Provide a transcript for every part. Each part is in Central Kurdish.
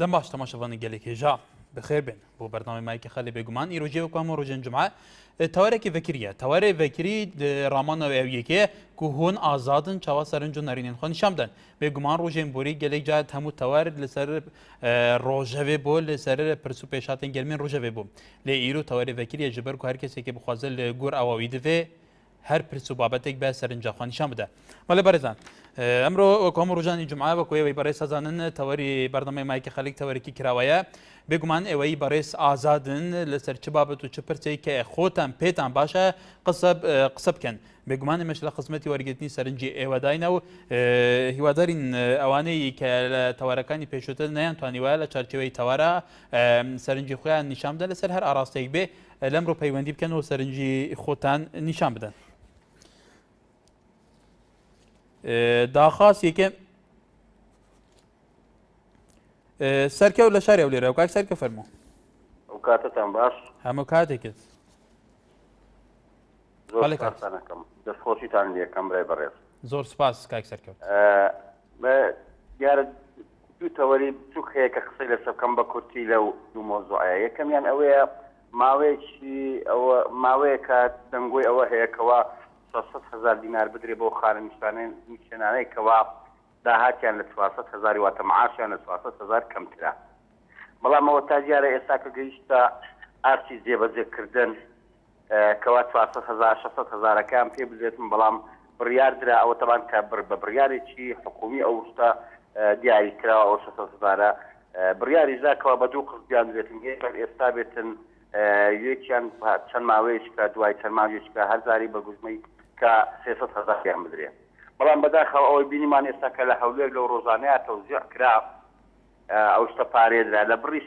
دەم باش تەماشەوانی گەلێکێژا بخێر بێن بۆ بەرنامەی مایکی خەلێ بێگومان ئیرۆژێ وەکوام و ڕۆژێن جمعە تاوەرێکی ڤەکریە تاوەرێ ڤەکری ڕامانەوە ئەویەکێ کو هۆن ئازادن چاوا سەرنج و نەرینێن خۆ نیشان بدەن بێگومان ڕۆژێن بۆری گەلێک جات هەموو تاوەر لەسەر ڕۆژەوێ بۆ لەسەر پرس و پێشاتên گەرمێن ڕۆژەوێ بوو لێ ئیرۆ تاوەرێ ڤەکریە ji ber ku her kesێکی bixwaze li gor awawî divê her pirs û babetێک be serinca xwe nîşan bide. Malê berêzan ئەمڕۆ وەکوام ڕۆژانی جمعە وەکو ئێوەی بەڕێز هەزانن تەوەری بەردەمەی مایکی خەلیک تەوەرێکی کراوەیە بێگومان ئێوەی بەڕێز ئازادن لەسەر چ بابەت و چ پرسێک کە خۆتان پێتان باشە قسە بکەن بێگومان ئێمەش لە خزمەتی وەرگرتنی سەرنجی ئێوەداینە و هیوادارین ئەوانەی کە لە تەوارەکانی پێشووتر نەیانتوانیوە لە چارچێوەی تەوارە سەرنجی خۆیان نیشان بدەن لەسەر هەر ئاراستەیەک بێ لەمڕۆ پەیوەندی بکەن و سەرنجی خۆتان نیشان بدەن. داخواست یەکێم سەرکەوت لە شاری ئەولێرە و کاک سەرکە فەرموو ئەو کاتتان باش هەموو کاتێکت زۆر کاتانەکەم دەستخۆشیتان لێکەم برای بەڕێز زۆر سپاس کاک سەرکەوت دیارە دوو تەوەری بچووک هەیە کە قسەی لەسەر بکەم بە کورتی لەو دوو مۆزوعەیە یەکەمیان ئەوەیە ماوەیە کە دەنگۆی ئەوە هەیەکەوە 600,000 دینار بدرێ بۆ خانەنیشتانەی کەوا داهاتیان لە 400,000 واتە معاشیان لە 400,000 کەمترە بەڵام ئەوە تا دیارە ئێستا کە گەیشتە ئارچی جێبەجێکردن کەوا 400,000 پێ بدرێتم بەڵام بڕیار درا ئەوە تەبان کە بە بڕیارێکی حکومی ئەو شتە دیاری کراوە ئەو 600,000 بڕیاریدا کەوا بە دوو قسم درێتن ئێستا بێتن یەکیان چەند ماوەیەش کە دوای چەند ماوەیەش کە هەرزاری بەگوزمەی کە 300,000 بدرێ بەڵام بەداخەوە ئەوەی بینیمان ئێستا کە لە هەولێر لەو ڕۆژانەیە تەوزیع کرا ئەو شتە پارێدرا لە بڕی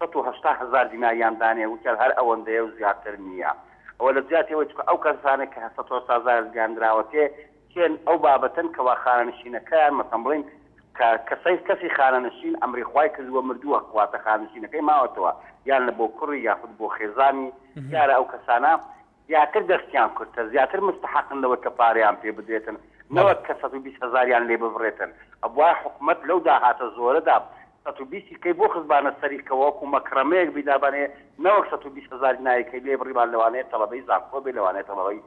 180,000 دیناریان دانێ وچەر هەر ئەوەندەیە و زیاتر نییە ئەوە لە زیاتەوەی چکە ئەو کەسانێک کە 180,000 گیاندراوەتێ کێن ئەو بابەتن کەوا خانەنشینەکەیان مەسەڵ بڵین کەسی خانەنشین ئەمری خوای کردووە مردووە خواتە خانەنشینەکەی ماوەتەوە یان لە بۆ کوڕی یاخود بۆ خێزانی یارە ئەو کەسانە زیاتر دەستیان کورتە زیاتر مستحقن لەوە کە پارەیان پێ بدرێتن نەوەک کە 120,000 لێ ببڕێتن ئەوە حکومەت لەو داهاتە زۆرەدا 120 بۆ خزبانە سەریکەوە وەکو مەکرەمەیەک بیدابانێ نەوەک 120,000 دینایەکەی لێ بڕیمان لەوانەیە تەڵەبەی زانکۆ بێ لەوانەیە تەڵەبەی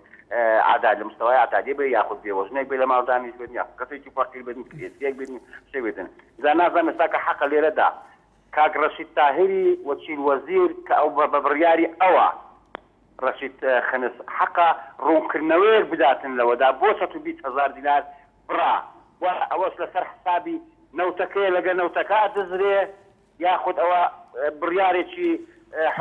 عادات لە مستەوای عادادی بێ یاخود بێوەژنێک بێ لە ماڵدانیش بێت یا کەسێکی فەقیر بێت کرێسیەک بێت شێ بێتن جا نازانم ئێستا کە حەقە لێرەدا کاک ڕەشید تاهری وەکیل وەزیر کە ئەو بە بڕیاری ئەوە ڕەشید خنس حەقە ڕوونکردنەوەیەک بداتن لەوەدا بۆ 120,000 دینار بڕا ئەوەش لەسەر حسابی نەوتەکەی لەگە نەوتەکە دەزرێ یاخود ئەوە بڕیارێکی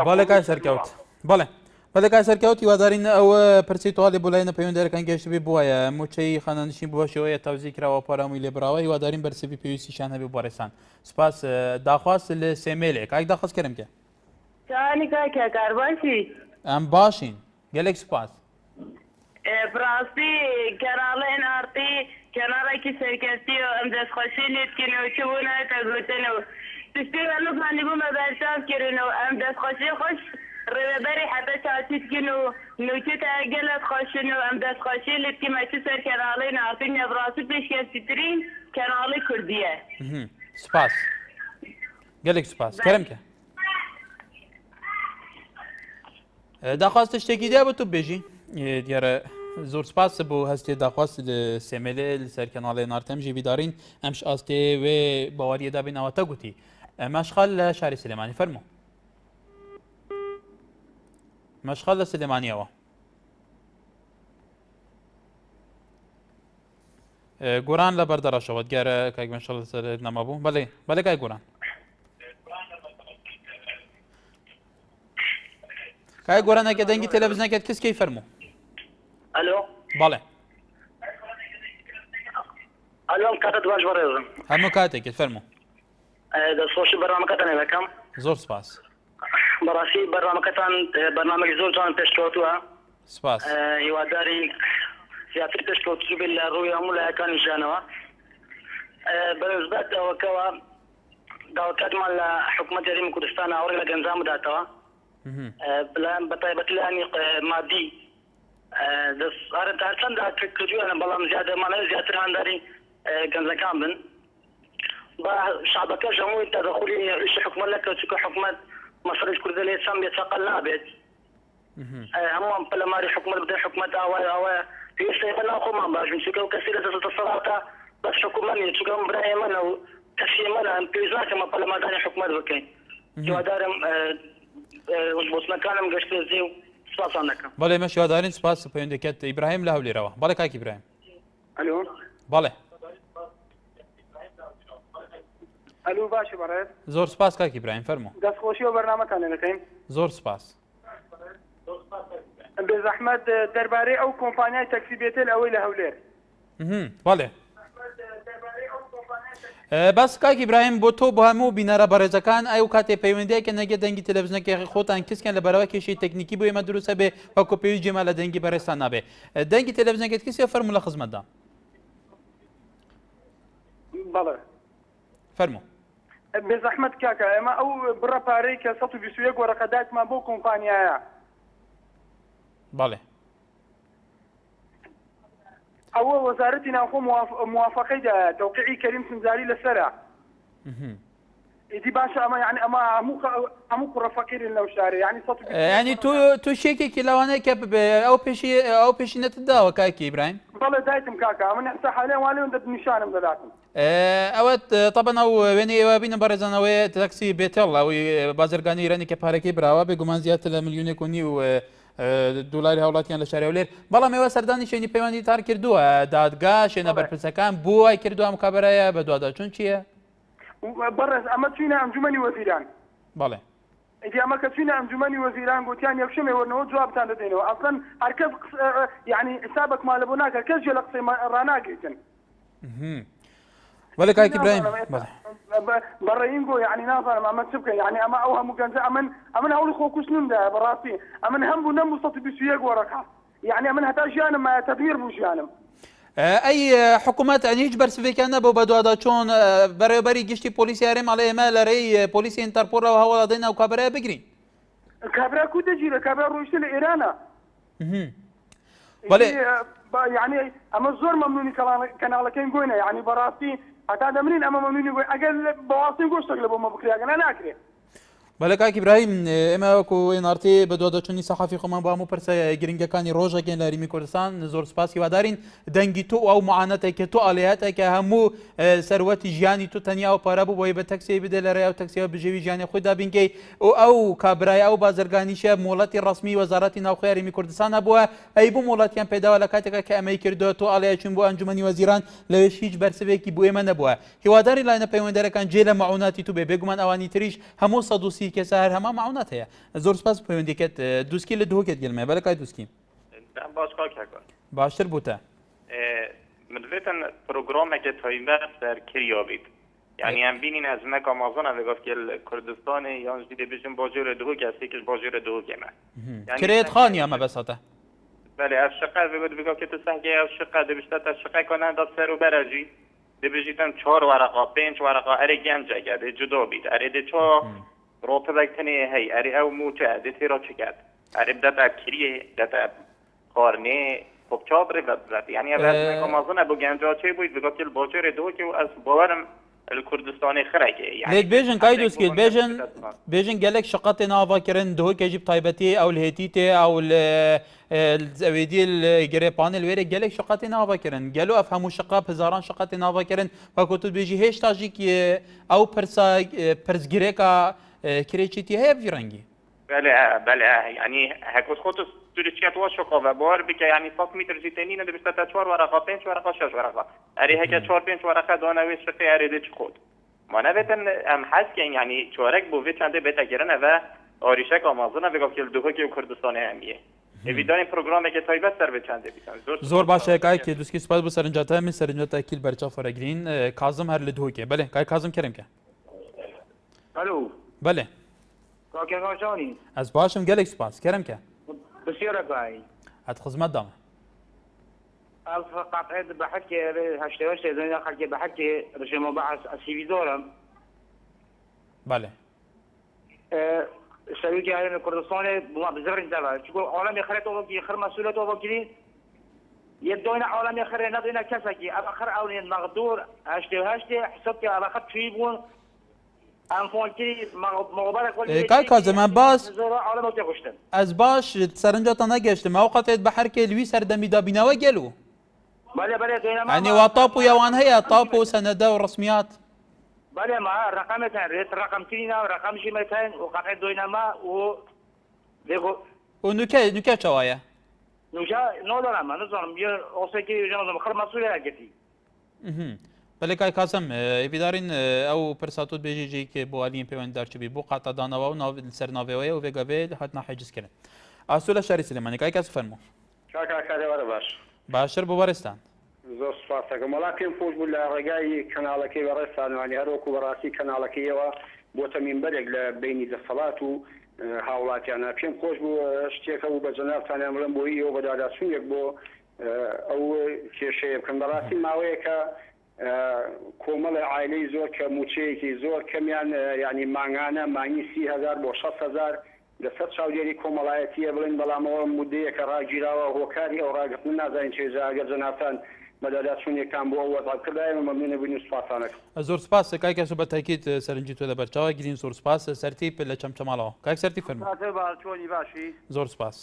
بەڵێ کای سەرکەوت بەڵێ بەدەکای سەرکەوت هیوادارین ئەوە پرسی تۆڵێ بۆ لایەنە پەیوەندیەکان گەشت بێ بووایە موچەی خانەنشین بۆشەوەیە تاوزی کراوە پارەمووی لێبراوە هیوادارین بەرسەبی پێویستیشان هەبێ بۆ ڕێسان سپاس داخواست لە سێمێلێ کاک داخواست کەرم کە چانی کاکە کارباشی ئەم باشین گەلێک سپاس بڕاستی کەناڵێن ئارتی کەناڵێکی سەرکەستی و ئەم دەستخۆشی لێتکردنەوە چ بوو نایەتە گوتنەوە تشتی هەنووزانی بوو مەبەرچاو کردنەوە ئەم دەستخۆشی خۆش ڕێوەبەری حەتە چاچیتکن و نوچێتە گەلت خۆشن و ئەم دەستخۆشی لێتکیمەچی سەر کەناڵێن ئارتی نەبڕاستی پێشکەستیترین کەناڵی کوردیە سپاس گەلێک سپاس کەرم کە داخواست شتێکی دیا بە تو بێژی دیارە زۆر سپاس بۆ هەستێ داخواست لە سێمێلێ لەسەر کەناڵێ نارتەمژی بیدارین ئەمش ئاستێ وێ باوەریەدا بینەوەتە گوتی مەشخەل لە شاری سلێمانی فەرموو مەشخەل لە سلێمانیەوە گۆران لە بەردەڕەشەوە دیارە کاک مەشخەل لەسەر نەمابوو بەڵێ کای گۆران کای گۆرانەکە دەنگی تەلەڤیزیۆنەکەت کەسکەی فەرموو ئەلۆ بەڵێ ئەلۆ کاتت باش بەڕێزم هەموو کاتێکت فەرموو دەستخۆشی بەرنامەکەتان دەکەم زۆر سپاس بەڕاستی بەرنامەکەتان بەرنامەی زۆر جوان پێشکەوتووە سپاس هیوادارین زیاتر پێشکەوتوو بێت لە ڕووی هەموو لایەکانی ژیانەوە بەنسبەت ئەوەکەوە داوەکاتمان لە حکوومەت یاریمی کوردستان هاوڕێ لە گەنجان بداتەوە بەتایبەتی لایانی مادی هەرچەند کردووە بەڵام زیادەمانە زیاتر هەنداری گەنجەکان بن شعبك جمهور تدخلي ايش حكم لك تشكو حكومه مصر الكرد اللي تسمي تقل نابت هم بلا ماري حكومه بدي حكومه او في سيفنا قوم باش نشكو كثير الصلاه بس حكومه تشكو ابراهيم انا تشي منا امبيزات ما بلا ما داني حكومه بكين جو دارم وزبوتنا كانم قشت زيو سپاس انك بله ماشي هادارین سپاس پەیوەندەکەت ئیبراهیم لە هەولێرەوە بەڵێ کاک ئیبراهیم الو بەڵێ الو باشی بەڕێز زۆر سپاس کاک ئیبراهیم فەرموو دەستخۆشی و بەرنامەتان لێ دەکەین زۆر سپاس بێزەحمەت دەربارەی ئەو کۆمپانیای تەکسی بێتێل ئەوەی لە هەولێر بەڵێ باس کاک ئیبراهیم بۆ تۆ بۆ هەموو بینەرە بەڕێزەکان ئەو کاتێ پەیوەندیەکە نەگە دەنگی تەلەڤیزیۆنەکەی خۆتان کەسکیان لەبەرەوە کێشەی تەکنیکی بۆ ئێمە دروستە بێ وەکو پێویست جێما لە دەنگی بەڕێستان نابێ دەنگی تەلەڤیزیۆنەکەت کەسێ فەرموو لە خزمەتدا بەڵێ فەرموو بێزەحمەت کاکە ئێمە ئەو بڕە پارەی کە 121 وەرەقە دایکمان بۆ کۆمپانیایە بەڵێ ئەوە وەزارەتی ناوخۆ موافقەی دا تەوقیعی کەریم سنجاری لەسەرە ئیدی باشە ئەمە یعنی ئەمە هەموو کوڕە فەقیرن لەو شارێ یعنی ینی تۆ شێکێکی لەوانەیە کە ئەو پێشینەتت داوە کاکی ئیبراهیم بەڵێ دایتم کاکە من ئەستا حالێ وانێ نیشانم دەداتم ئەوەت طبعا ئەو وێنەی ئێوە بینە بەڕێزانەوەی تاکسی بێتێڵ ئەوی بازرگانی ئیرانی کە پارەکەی براوە بێگومان زیاتر لە ملیونێک و نیو دولاری هەوڵاتیان لە شاری هەولێر بەڵام ئێوە سەردانی شوێنی پەیوەندی تار کردووە دادگا شوێنە بەرپرسەکان بۆ وای کردووە مکابرایە بە دوواداچوون چییە؟ بەڕێز ئەمە چوینە ئەنجومەنی وەزیران بەڵێ ئیدی ئەمە کە چوینە ئەنجومەنی وەزیران گوتیان یەکشەمێ وەرنەوە جوابتان دەدەینەوە ئەسڵەن هەرکەس یعنی حسابێکمان لە بۆ ناکات کەس جێ لە قسەی ڕاناگریتن بەڵێ کاکی ئیبراهیم بەڕێین گۆ یعنی نازانم ئەمە چ بکەن یعنی ئەمە ئەو هەموو گەنجە ئەمن هەوڵی خۆکوشتنمدا بەڕاستی ئەمن هەم بوو نەمبوو 121 وەرەقە یعنی ئەمن هەتا ژیانم تەدمیر بوو ژیانم ئەی حکوومەت ئەنی هیچ بەرسڤێکیان نەبوو بە دوواداچۆن بەڕێوەبەری گشتی پۆلیسی هەرێم ئەڵێ ئێمە لەرەی پۆلیسی ئینتەرپۆڵەوە هەوڵ دەدەین ئەو کابرایە بگرین کابرا کو دەگیرە کابرا ڕۆیشتە لە ئێرانە بەڵێ یعنی ئەمە زۆر مەمنونی کەناڵەکەین گۆینە یعنی بەڕاستی هەتا دەمرین ئەمە مەمنونی گوۆی ئەگەر بەواستەی گۆشتێک لە بۆمە بکرێگەنە ناکرێت بەڵێ کاکی ئیبراهیم ئێمە وەکو ئێنارتی بە دوواداچوونی سەحافی خۆمان بۆ هەموو پرسە گرنگەکانی ڕۆژەکەین لە هەرێمی کوردستان زۆر سپاس هیوادارین دەنگی تۆ ئەو معانەتێک کە تۆ ئاڵێهاتێکە هەموو سەروەتی ژیانی تۆ تەنیا و پارە بوو بۆی بە تەکسی بدە لە ڕێیا و تەکسیەوە بژێوی ژیانی خۆیدا بینکەی ئەو کابرای ئەو بازرگانیشە مۆڵەتی ڕسمی وەزارەتی ناوخۆی هەرێمی کوردستان هەبووە ئەی بوو مۆڵەتیان پێداوە لە کاتێکە کە ئەمەی کردووە تۆ ئاڵەیە چوون بۆ ئەنجومەنی وەزیران لەوێش هیچ بەرسەوێکی بۆ ئێمە نەبووە هیواداری لاینە پەیوەندەرەکان جێ لە مەعوناتی تو بێ بێگومان ئەوانی تریش هەموو 130 کەسە هەر هەمان معونات هەیە زۆر سپاس پەیوەندیکەت دووسکی لە دهۆکێت گەلمێ بەلە کای دووسکی باشتر بووتە من بێتن پرۆگرامێکە تایبەت سەرکردیا بیت یعنی ئەم بینین ئەزمەک ئامازۆنە بگەفت کوردستانی یان ژی دەبێژن باجۆرە دهۆک هەستێکش باجۆرە دهۆکێمە کرێت خانی ئەمە بەسەتە بەێ ئەف شقە بگەفت تو سەنگی ئەو شقە دەبشتە شقەکانەدا سەر و بەرەجی دەبێژیتن 4 وەرەقا 5 وەرەقا ئەرێ گەنجەکە دێ جودا بیت ئەرێ دێ چۆ ڕۆتەبەکتنێ هەی ئەرێ ئەو موچە دێ تێرا چکات ئەرێ بدەتە کریێ دەتە خارنێ خب چا بڕێ بەبزات یعنی ئەمازۆنە بۆ گەنجا چێ بوویت بگەفت باجۆرە دهۆکێ و ئەس باوەرم الكردستاني خرجي يعني ليت بيجن كايدوس كيل بيجن قالك شقات نافا كرن دهو كيجيب طيبتي او الهيتيتي او الزويدي الجريبان الويري قالك شقات نافا كرن قالوا افهموا شقات هزاران شقات نافا كرن فكنت بيجي هيش تاجيك او برسا برزجريكا كريتشيتي هي بفيرنجي بله يعني هكوس خطوس تريتشيات وشقة وبار بك يعني 100 متر جتنين اللي بستة 4 ورقة 5 ورقة 6 ورقة أري هيك 4 5 ورقة دونا ويش شقة أري ديش خود ما نبتن أم حس يعني شوارك بوفيت عنده بيتا كيرنا و آریشک آمازون بگم که دهو که کردستان همیه. ویدانی پروگرامی که تایبت سر به چنده بیتن. زور باشه کای که دوستی سپاس بو سرنجاته می سرنجاته اکیل برچا فرگرین کاظم هر لدهو که بله کای کاظم کریم که. الو. بله. کاکر کاشانی. از باشم گلک سپاس کریم که. بسیار کای. ات خدمت دام. از قطعه بحكي هشتوش زين خلكي بحكي رجم بعث السي دورم. بله. سويتي على كردستان بزر انتبه شكون عالم خلت اوكي خر مسؤوليات اوكي يدوينا عالمي خير نضينا كسكي أبخر أولين مقدور هشتي حسبتي على خط فيبون أنفونتي مغبرة كل کاک کازم من باز زورا عالم وتغشتن از باش سرنجاتا نگشتم او قطعت بحر که لوی سردمی دابینەوە گەلو بله دوينا ما يعني وطاب ويوان هي طاب وسندة ورسميات بله ما رقمتين ريت رقم تينا ورقم شمتين وقاعد دوينا ما و ديكو ونوكا شوايا نوشا نودر ما نظام يا اوسكي جنو مخر مسؤوليه اجتي بله کاک کازم بیدارین او پرساتوت بیجی که بوالین پیوند دارچبی بو قطع دانوا و ناو سر ناویه و وگاوی هات نحجز کنه اصول شری سلیمانی کاک کاس فرمو کاکا کاری باش باشر بوارستان زۆر سپاسەکەم وڵا پێم خۆش بوو لە ڕێگای کەناڵەکەی بەڕێستانوانی هەروەکو بەڕاستی کەناڵەکەیەوە بۆتە مینبەرێک لە بینی دەسەڵات و هاوڵاتیانە پێم خۆش بوو شتێکە و بە جەنابتانیان بڵێم بۆی ئەوە بەداداچوونێک بۆ ئەو کێشەیە بکەم بەڕاستی ماوەیەکە کۆمەڵی عایلەی زۆر کە موچەیەکی زۆر کەمیان ینی مانگانە مانگی 30,000 بۆ 60,000 لەسەر چاودێری کۆمەڵایەتیە بڵێن بەڵامەوە مودەیەکە ڕاگیراوە هۆکاری ئەو ڕاگرتن نازانین چێژە ئەگەر جەنابتان بەداداچوونێکان بۆ ئەو وەزعکردایە مەمنونە بووین و سوپاسانەکەم زۆر سپاس کاک کاس بە تاکید سەرنجی تۆ لە بەرچاوە گرین زۆر سپاس سەرتیپ لە چەمچەماڵەوە کاک سەرتی فەرموو چۆنی باشی زۆر سپاس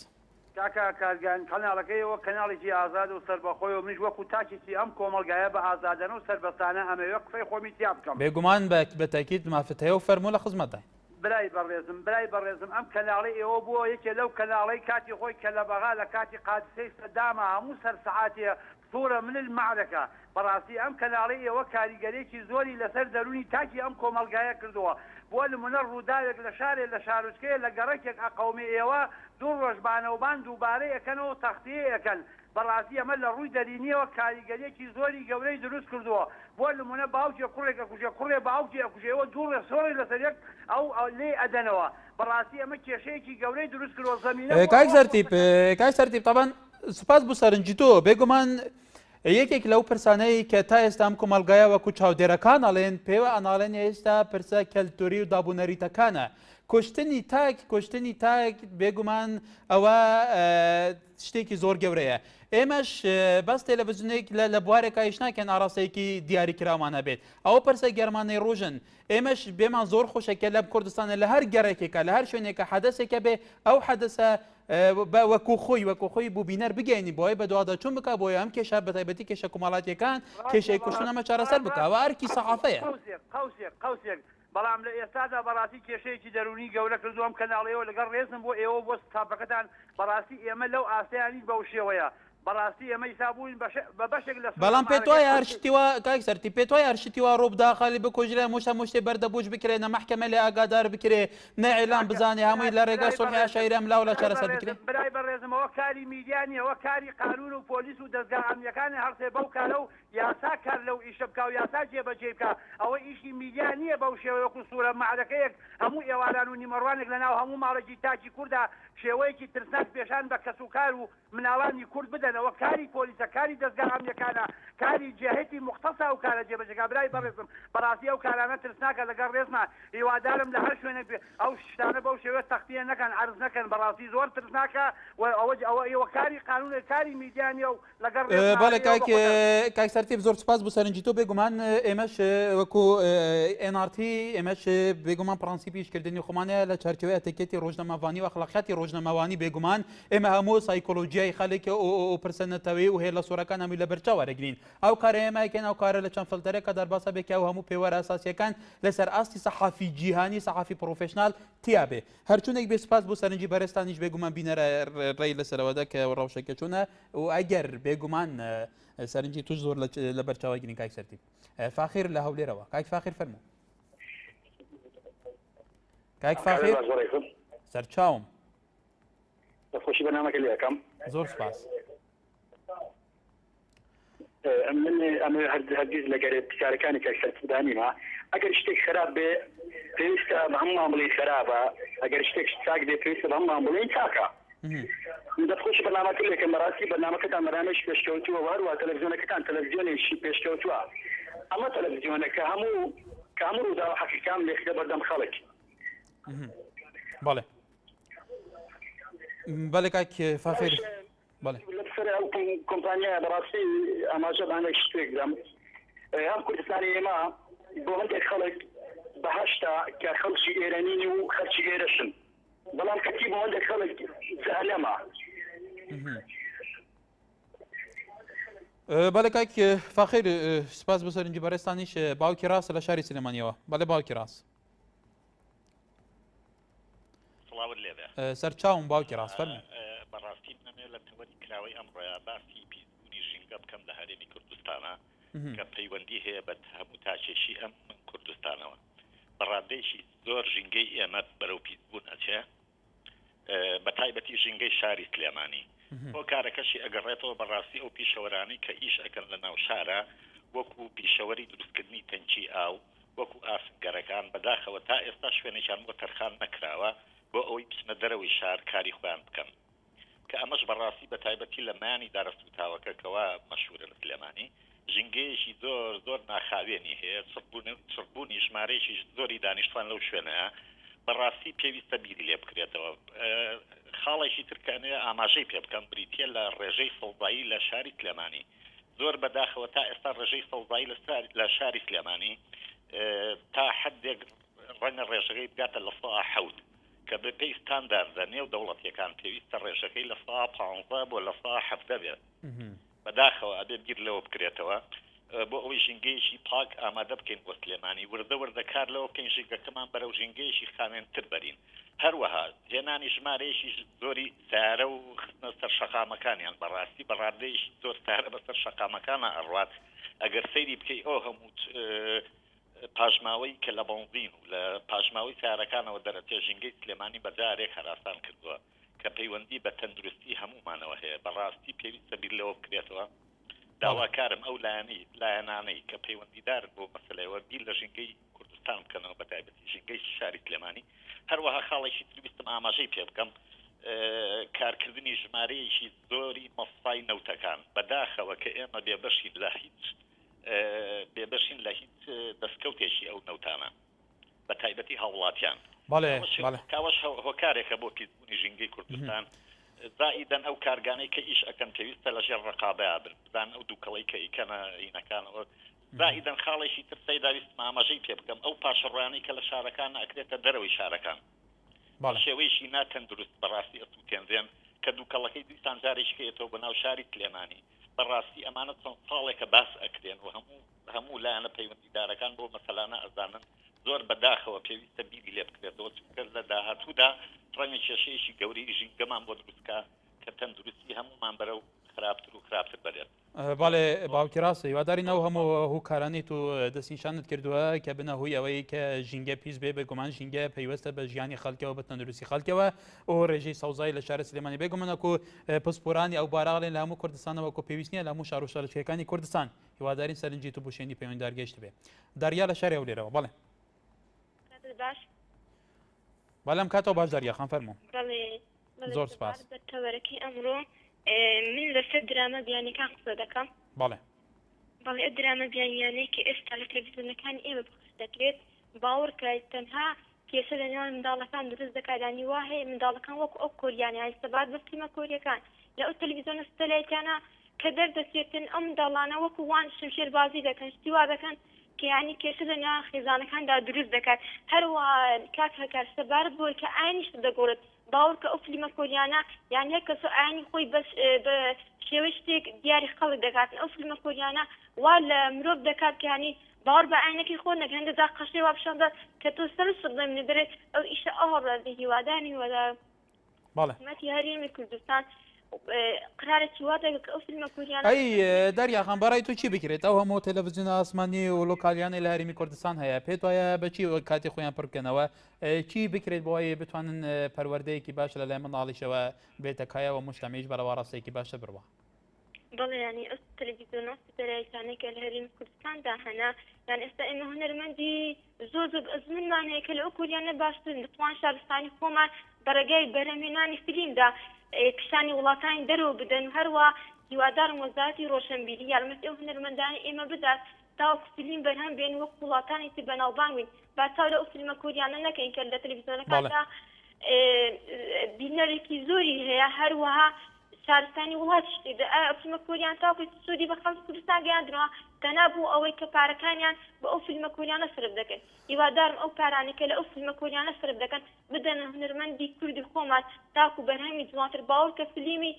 کاکا کارگان کەناڵەکەیەوە کەناڵێکی ئازاد و سەربەخۆی و منش وەکو تاکیی ئەم کۆمەلگایە بە ئازادەن و سەربەستانە ئەمەوە قسەی خۆمی تیا بکەم بێگومان بە تاکید مافەتەیە و فەرموو لە خزمەتدای برای بەڕێزم ئەم کەناڵی ئێوە بووە یەکێ لەو کەناڵی کاتی خۆی کە لە بەغا لە کاتی قادسەی سەدامە هەموو سەر سەعاتێ صورة من المعركة براسي أم كنالي وكاريجريكي زوري لسر دروني تاكي أم كومالجايا كردوا بول من الرودايك لشارسكي لقركك أقومي إيوا دور رجبانه وبان دوباري كانوا تختيه كان براسي أمل الروي درينية وكاريجريكي زوري جوري دروس كردوا بول من باوجي كوريك كوري باوجي أكوجي ودور سوري لسريك أو لي أدنوا براسي أمل كيشيكي جوري دروس كردوا زمينه كاي سرتيب طبعا سپاس بۆ سەرنجیتۆ بێگومان یەکێک لەو پرسانەی کە تا ئێستا ئەم کۆمەلگایە وەکو چاودێرەکان ئەڵێن پێوە ئەناڵێن ئێستا پرسە کەلتوری و دابوونەریتەکانە کوشتنی تاک بێگومان ئەوە شتێکی زۆر گەورەیە ئێمەش بەس تێلەڤیزیۆنێک لە بوارێکە هیچ ناکەن ئاراستەیەکی دیاریکراوانە بێت ئەوە پرسە گەرمانەی ڕۆژن ئێمەش بێمان زۆر خۆشەکە لە کوردستانە لە هەر گەڕێکێکە لە هەر شوێنێکە حەدەسێکە بێ ئەو حەدەسە وەکو خۆی بوو بینەر بگەینی بۆی بە دووادەچوون بکە بۆی ئەم کێشە بەتایبەتی کێشە کۆمەڵاتیەکان کێشەی کوشتن ئەمە چارەسەر بکەوە ئەرکی سەحافەیە قوسێک بەڵام لە ئێستادا بەڕاستی کێشەیەکی دەرونی گەورە کردووەم کەناڵەوە لەگەڵ ڕێزم بۆ ئێوە بۆ ستاپەکەتان بەڕاستی ئێمە لەو ئاسایانی بەو شێوەیە بەڕاستی ئەمە حسابوون بە بەشێک لە بەڵام پێت وایە هەرشتیوە کاک سەرتی پێت وایە هەرشتیوە ڕۆبدا خالی بکۆژرێ مشتێ بەردەبوش بکرێ نە مەحکەمە لێ ئاگادار بکرێ نەعێلان بزانێ هەمووی لە ڕێگە سۆڵحی عەشایرە ملاو لە چارەسەر بکرێ برای بەڕێزمەوە کاری میدیانیەوە کاری قانون و پۆلیس و دەستگا ئەمنیەکانی هەرسێ بەو کارە و یاسا کار لەو ئیشە بکە و یاسا جێبەجێ بکە ئەوە ئیشی میدیانیە بەو شێوەیەکو سوورە معرەکەیەک هەموو ئێواران و نیمەڕوانێک لەناو هەموو ماڵێکی تاکی کووردا شێوەیەکی ترسناک پێشان بە کەس و کار و مناڵانی کورد بدەنەوە کاری پۆلیسە کاری دەستگا ئەمنیەکانە کاری جێهێتی مختصە و کارە جێبەجێکە برای بەڕێزم بەڕاستی ئەو کارانە ترسناکە لەگەڵ ڕێزمە هیوادارم لە هەر شوێنێک ئەو شتانە بەو شێوە تەختیە نەکەن عرض نەکەن بەڕاستی زۆر ترسناکە و ئەوە کاری قانونە کاری میدیانیە و لەگەڵ بەڵێ کاک سەرتیب زۆر سپاس بۆ سەرنجی تۆ بێگومان ئێمەش وەکو NRT ئێمەش بێگومان پرەنسیپی ئیشکردنی خۆمانەیە لە چارچەوەی ئەتیکێتی ڕۆژنەمەوانی و ئەخلاقیاتی ڕۆژنەمەوانی بێگومان ئێمە هەموو سایکۆلۆژیای خەڵێکە و پرسەنەتەوەی و هەیە لە سوورەکان هەمووی لە بەرچاو وەرەگرین ئەو کارە ئێمەکەن ئەو کارە لە چەند فلتەرێکە دەرباسە بێکە و هەموو پێوەرە ئەساسیەکان لەسەر ئاستی سەحافی جیهانی سەحافی پرۆفێشنال تیابێ هەرچوونێک بێ سپاس بۆ سەرنجی بەڕێستانیش بێگومان بینەرە ڕێی لەسەرەوەدا کە ڕەوشەکە چوونە و ئەگەر بێگومان سەرنجی توش زۆر لە بەرچاوی گرین کاک سەرتی فاخیر لە هەولێرەوە کاک فاخیر فەرموو کاک فاخیر سەرچاوم خۆشی بەنامەکە لێ یەکەم زۆر سپاس من ئەمە هەرگیز لە گەرێ پرسیارەکانی کاک سەرتدانیمە ئەگەر شتێک خراپ بێ پێویستە بە هەموو مامەڵەی خراپە ئەگەر شتێک چاک بێ پێویستە بە هەموو مامەڵەی چاکە دەخۆشی بەنامەکە لێکم بەڕاستی بەنامەکەتان بەنامەیەکی پێشکەوتووە وهەروە تەلەڤیزیۆنەکەتان تەلەڤیزیۆنێکی پێشکەوتووە ئەمە تەلەڤیزیۆنەکە هەموو ڕوودا و حەقیقەکان لێخدە بەردەم خەڵک بەڵێ کاک فاخیر بەڵێ سەر ئەو کۆمپانیایە بەڕاستی ئاماژەدانێک شتێک دەم ئەم کوردستانی ئێمە بۆ هەندێک خەڵک بەهشتا کە خەڵکی ئێرانینی و خەرکی ئێرەشن بەڵام کەتی بۆ هەندێک خەڵک جەهەنەمە. بەڵێ کاک فاخیر سپاس بۆ سەرنجی بەڕێستانیش باوکی ڕاستە لە شاری سلێمانیەوە بەڵێ باوکی ڕاست سەرچاوم باوکی ڕاست فەرموو. بەڕاستی منەمێ لە تەوەری کراوەی ئەمڕۆیە باسی پیسبوونی ژینگە بکەم لە هەرێمی کوردستانە کە پەیوەندی هەیە بە هەموو تاکێشی ئەم کوردستانەوە بەڕادەیەکی زۆر ژینگەی ئێمە بەرەو پیسبوون ئەچێ بە تایبەتی ژینگەی شاری سلێمانی بۆ کارەکەشی ئەگەڕێتەوە بەڕاستی ئەو پیشەوەرانی کە ئیش ئەکەن لە ناو شارە وەکو پیشەوەری دروستکردنی تەنکی ئاو وەکو ئاسنگەرەکان بەداخەوە تا ئێستا شوێنێکیان بۆ تەرخان نەکراوە بۆ ئەوەی بچنە دەرەوەی شار کاری خۆیان بکەن کە ئەمەش بەڕاستی بە تایبەتی لە مانی دارەسوتاوەکەکەوە مەشهورە لە سلێمانی ژینگەیەکی زۆر زۆر ناخاوێنی هەیە چڕبوونی ژمارەیەکی زۆری دانیشتوان لەو شوێنەیە بەڕاستی پێویستە بیری لێ بکرێتەوە. خاڵێکی ترکانەیە ئاماژەی پێ بکەم بریتە لە ڕێژەی سەوزایی لە شاری سلێمانی زۆر بەداخەوە تا ئێستا ڕێژەی سەوزایی لە شاری سلێمانی تا حدێک ڕەنگە ڕێژەکەی بگاتە لە سەعە حەوت کە بەپێی ستانداردە نێو دەوڵەتیەکان پێویستە ڕێژەکەی لە سەعە 15 بۆ لە سەعە 17 بێت بەداخەوە ئەبێ بیر لەوە بکرێتەوە بۆ ئەوەی ژینگەیەکی پاک ئامادە بکەین بۆ سلێمانی وردە وردە کار لەوە بکەین ژینگەکەمان بەرەو ژینگەیەکی خاوێنتر بەرین هەروەها هێنانی ژمارەیەکی زۆری سارە و خستنە سەر شەقامەکانیان بەڕاستی بەڕادەیەکی زۆر سارە بەسەر شەقامەکانە ئەڕوات ئەگەر سەیری بکەی ئەو هەموو پاژماوەی کە لە بەنزین و لە پاژماوەی سارەکانەوە دەرەچێ ژینگەی سلێمانی بەجارێک هەراسان کردووە کە پەیوەندی بە تەندروستی هەمومانەوە هەیە بەڕاستی پێویستە بیر لەوە بکرێتەوە داواکارم ئەو لایەنانەی کە پەیوەندیدارن بۆ مەسەلەوە بیر لە ژینگەی کوردستان بکەنەوە بە تایبەتی ژینگەی شاری سلێمانی هەروەها خاڵێکی ترویستم ئاماژەی پێ بکەم کارکردنی ژمارەیەکی زۆری مەسای نەوتەکان بەداخەوە کە ئێمە بێبەشین لە هیچ دەستکەوتێکی ئەو نەوتانە بە تایبەتی هاوڵاتیان کاوەش هۆکارێکە بۆ پیسبوونی ژینگەی کوردستان زائیدەن ئەو کارگانەی کە ئیش ئەکەن پێویستە لەژێر ڕقابەیە بن بزان ئەو دووکەڵەی کە ئیکەنە عینەکانەوە زائیدەن خاڵێکی تر سەیداویستم ئاماژەی پێ بکەم ئەو پاشەڕوانەی کە لە شارەکان ئەکرێتە دەرەوەی شارەکان شێوەیەشی ناتەندروست بەڕاستی ئەسووتێنرێن کە دووکەڵەکەی دیسان جارێکی کێتەوە بە ناو شاری سلێمانی بەڕاستی ئەمانە چەند ساڵێکە باس ئەکرێن و هەموو لایەنە پەیوەندیدارەکان بۆ مەسەلانە ئەزانن زۆر بەداخەوە پێویستە بیری لێ بکرێتەوە چونکە لە داهاتوودا ڕەنگە کێشەیەکی گەورەی ژینگەمان بۆ دروستکە کە تەندروستی هەمومان بەرەو خراپتر و خراپتر بەرێت. باڵێ باوکی ڕاستە هیوادارینەوە هەموو هوکارانیت و دەستنیشانت کردووە کە بنە هۆی ئەوەی کە ژینگە پیس بێ بێگومان ژینگە پەیوەستە بە ژیانی خەڵکەوە بە تەندروستی خەڵکەوە ئەو ڕێژەی سەوزایی لە شارە سلێمانی بێگومانەکو پسپۆرانی ئەو باراڵێن لە هەموو کوردستانەوە کۆ پێویست نییە لە هەموو شار و شارچکەکانی کوردستان هیوادارین سەرنجی تو بۆشێنی پەیوەندیدار گەشت بێ داریا لە شارێ لێرەوە بەڵێ بەڵام کاتەوە باش داریا خان فەرموو زۆر سپاس تەوەرەکەی ئەمڕۆ من لەسەر درامە بیانەکان قسە دەکەم بەڵێ ئەو درامە بیانیانەی کە ئێستا لە تەلەڤیزیۆنەکانی ئێمە بەخش دەکرێت باوەڕکە تەنها کێشە لە نێوان منداڵەکان دروست دەکاتانی وا هەیە منداڵەکان وەکو ئەو کۆریانە ئێستابات بە فیلمە کۆریەکان لە ئەو تەلەڤیزیۆنە ستەلایەتیانە کە دەردەچێتن ئەو منداڵانە وەکو وان شمشێربازی دەکەن شتی وا دەکەن کە یعنی کێشە لە نێوان خێزانەکاندا دروست دەکات هەروە کات هەکار سەبارەت بۆی کە ئاینیش دەگۆڕێت باوەڕکە ئەو فیلمە کۆریانە یان هەر کەسە ئاینی خۆی بە شێوەی شتێک دیاری خەڵک دەکات ئەو فیلمە کۆریانە وا لە مرۆڤ دەکات کە ینی باوەڕ بە ئاینەکەی خۆ نەکەن هەندێکجا قەشەی وا پیشەندا کە تۆ سەر سڵ منە دەرێت ئەو ئیشە ئەوڕازی هیوادانی وەدا حکومەتی هەرێمی کوردستان قرارێکی وا دەکات کە ئەو فیلمە کۆریانە ئەی دەریا خان بەڕای تۆ چی بکرێت ئەو هەموو تەلەڤیزیۆنە ئاسمانی و لۆکالیانەی لە هەرێمی کوردستان هەیە پێت وایە بەچی کاتی خۆیان پڕ بکەنەوە چی بکرێت بۆ بتوانن پەروەردەیەکی باش لە لای منداڵیشەوە بێتە کایەوە مشتەمەیش بەرەوە ڕاستەیەکی باشە بڕوە بەڵێ ینی ئەو تەلەڤیزیۆنە سوپەرایەتانەی کە لە هەرێمی کوردستاندا هەنا یان ئێستا ئێمە هونەرمەندی زۆر ئەزمنمان هەیە کە لە ئەو کۆریانە باشترن دەتوان شارستانی خۆمان بەڕێگای بەرهەمهێنانی فیلمدا پیشانی وڵاتانی دەرەوە بدەن و هەروە هیوادارم وەزارەتی ڕۆشنبیری یارمەتی ئەو هونەرمەندانی ئێمە بدات تاوەکو فیلم بەرهەم بێن وەکو وڵاتانی تر بەناوبانگ بین با چاو لە ئەو فیلمە کۆریانە نەکەین کە لە تەلەڤیزیۆنەکاندا بینەرێکی زۆری هەیە هەروەها شارستانی وڵات شتێدا فیلمە کۆریان تاکو سوودی بە خەڵکی کوردستان گەیاندنەوە تەنها بۆ ئەوەی کە پارەکانیان بە ئەو فیلمە کۆریانە سرف دەکەن هیوادارم ئەو پارانەی کە لە ئەو فیلمە کۆریانە سرف دەکەن بدەنە هونەرمەندی کوردی خۆمان تاکو بەرهەمی جوانتر باوەڕ کە فیلمی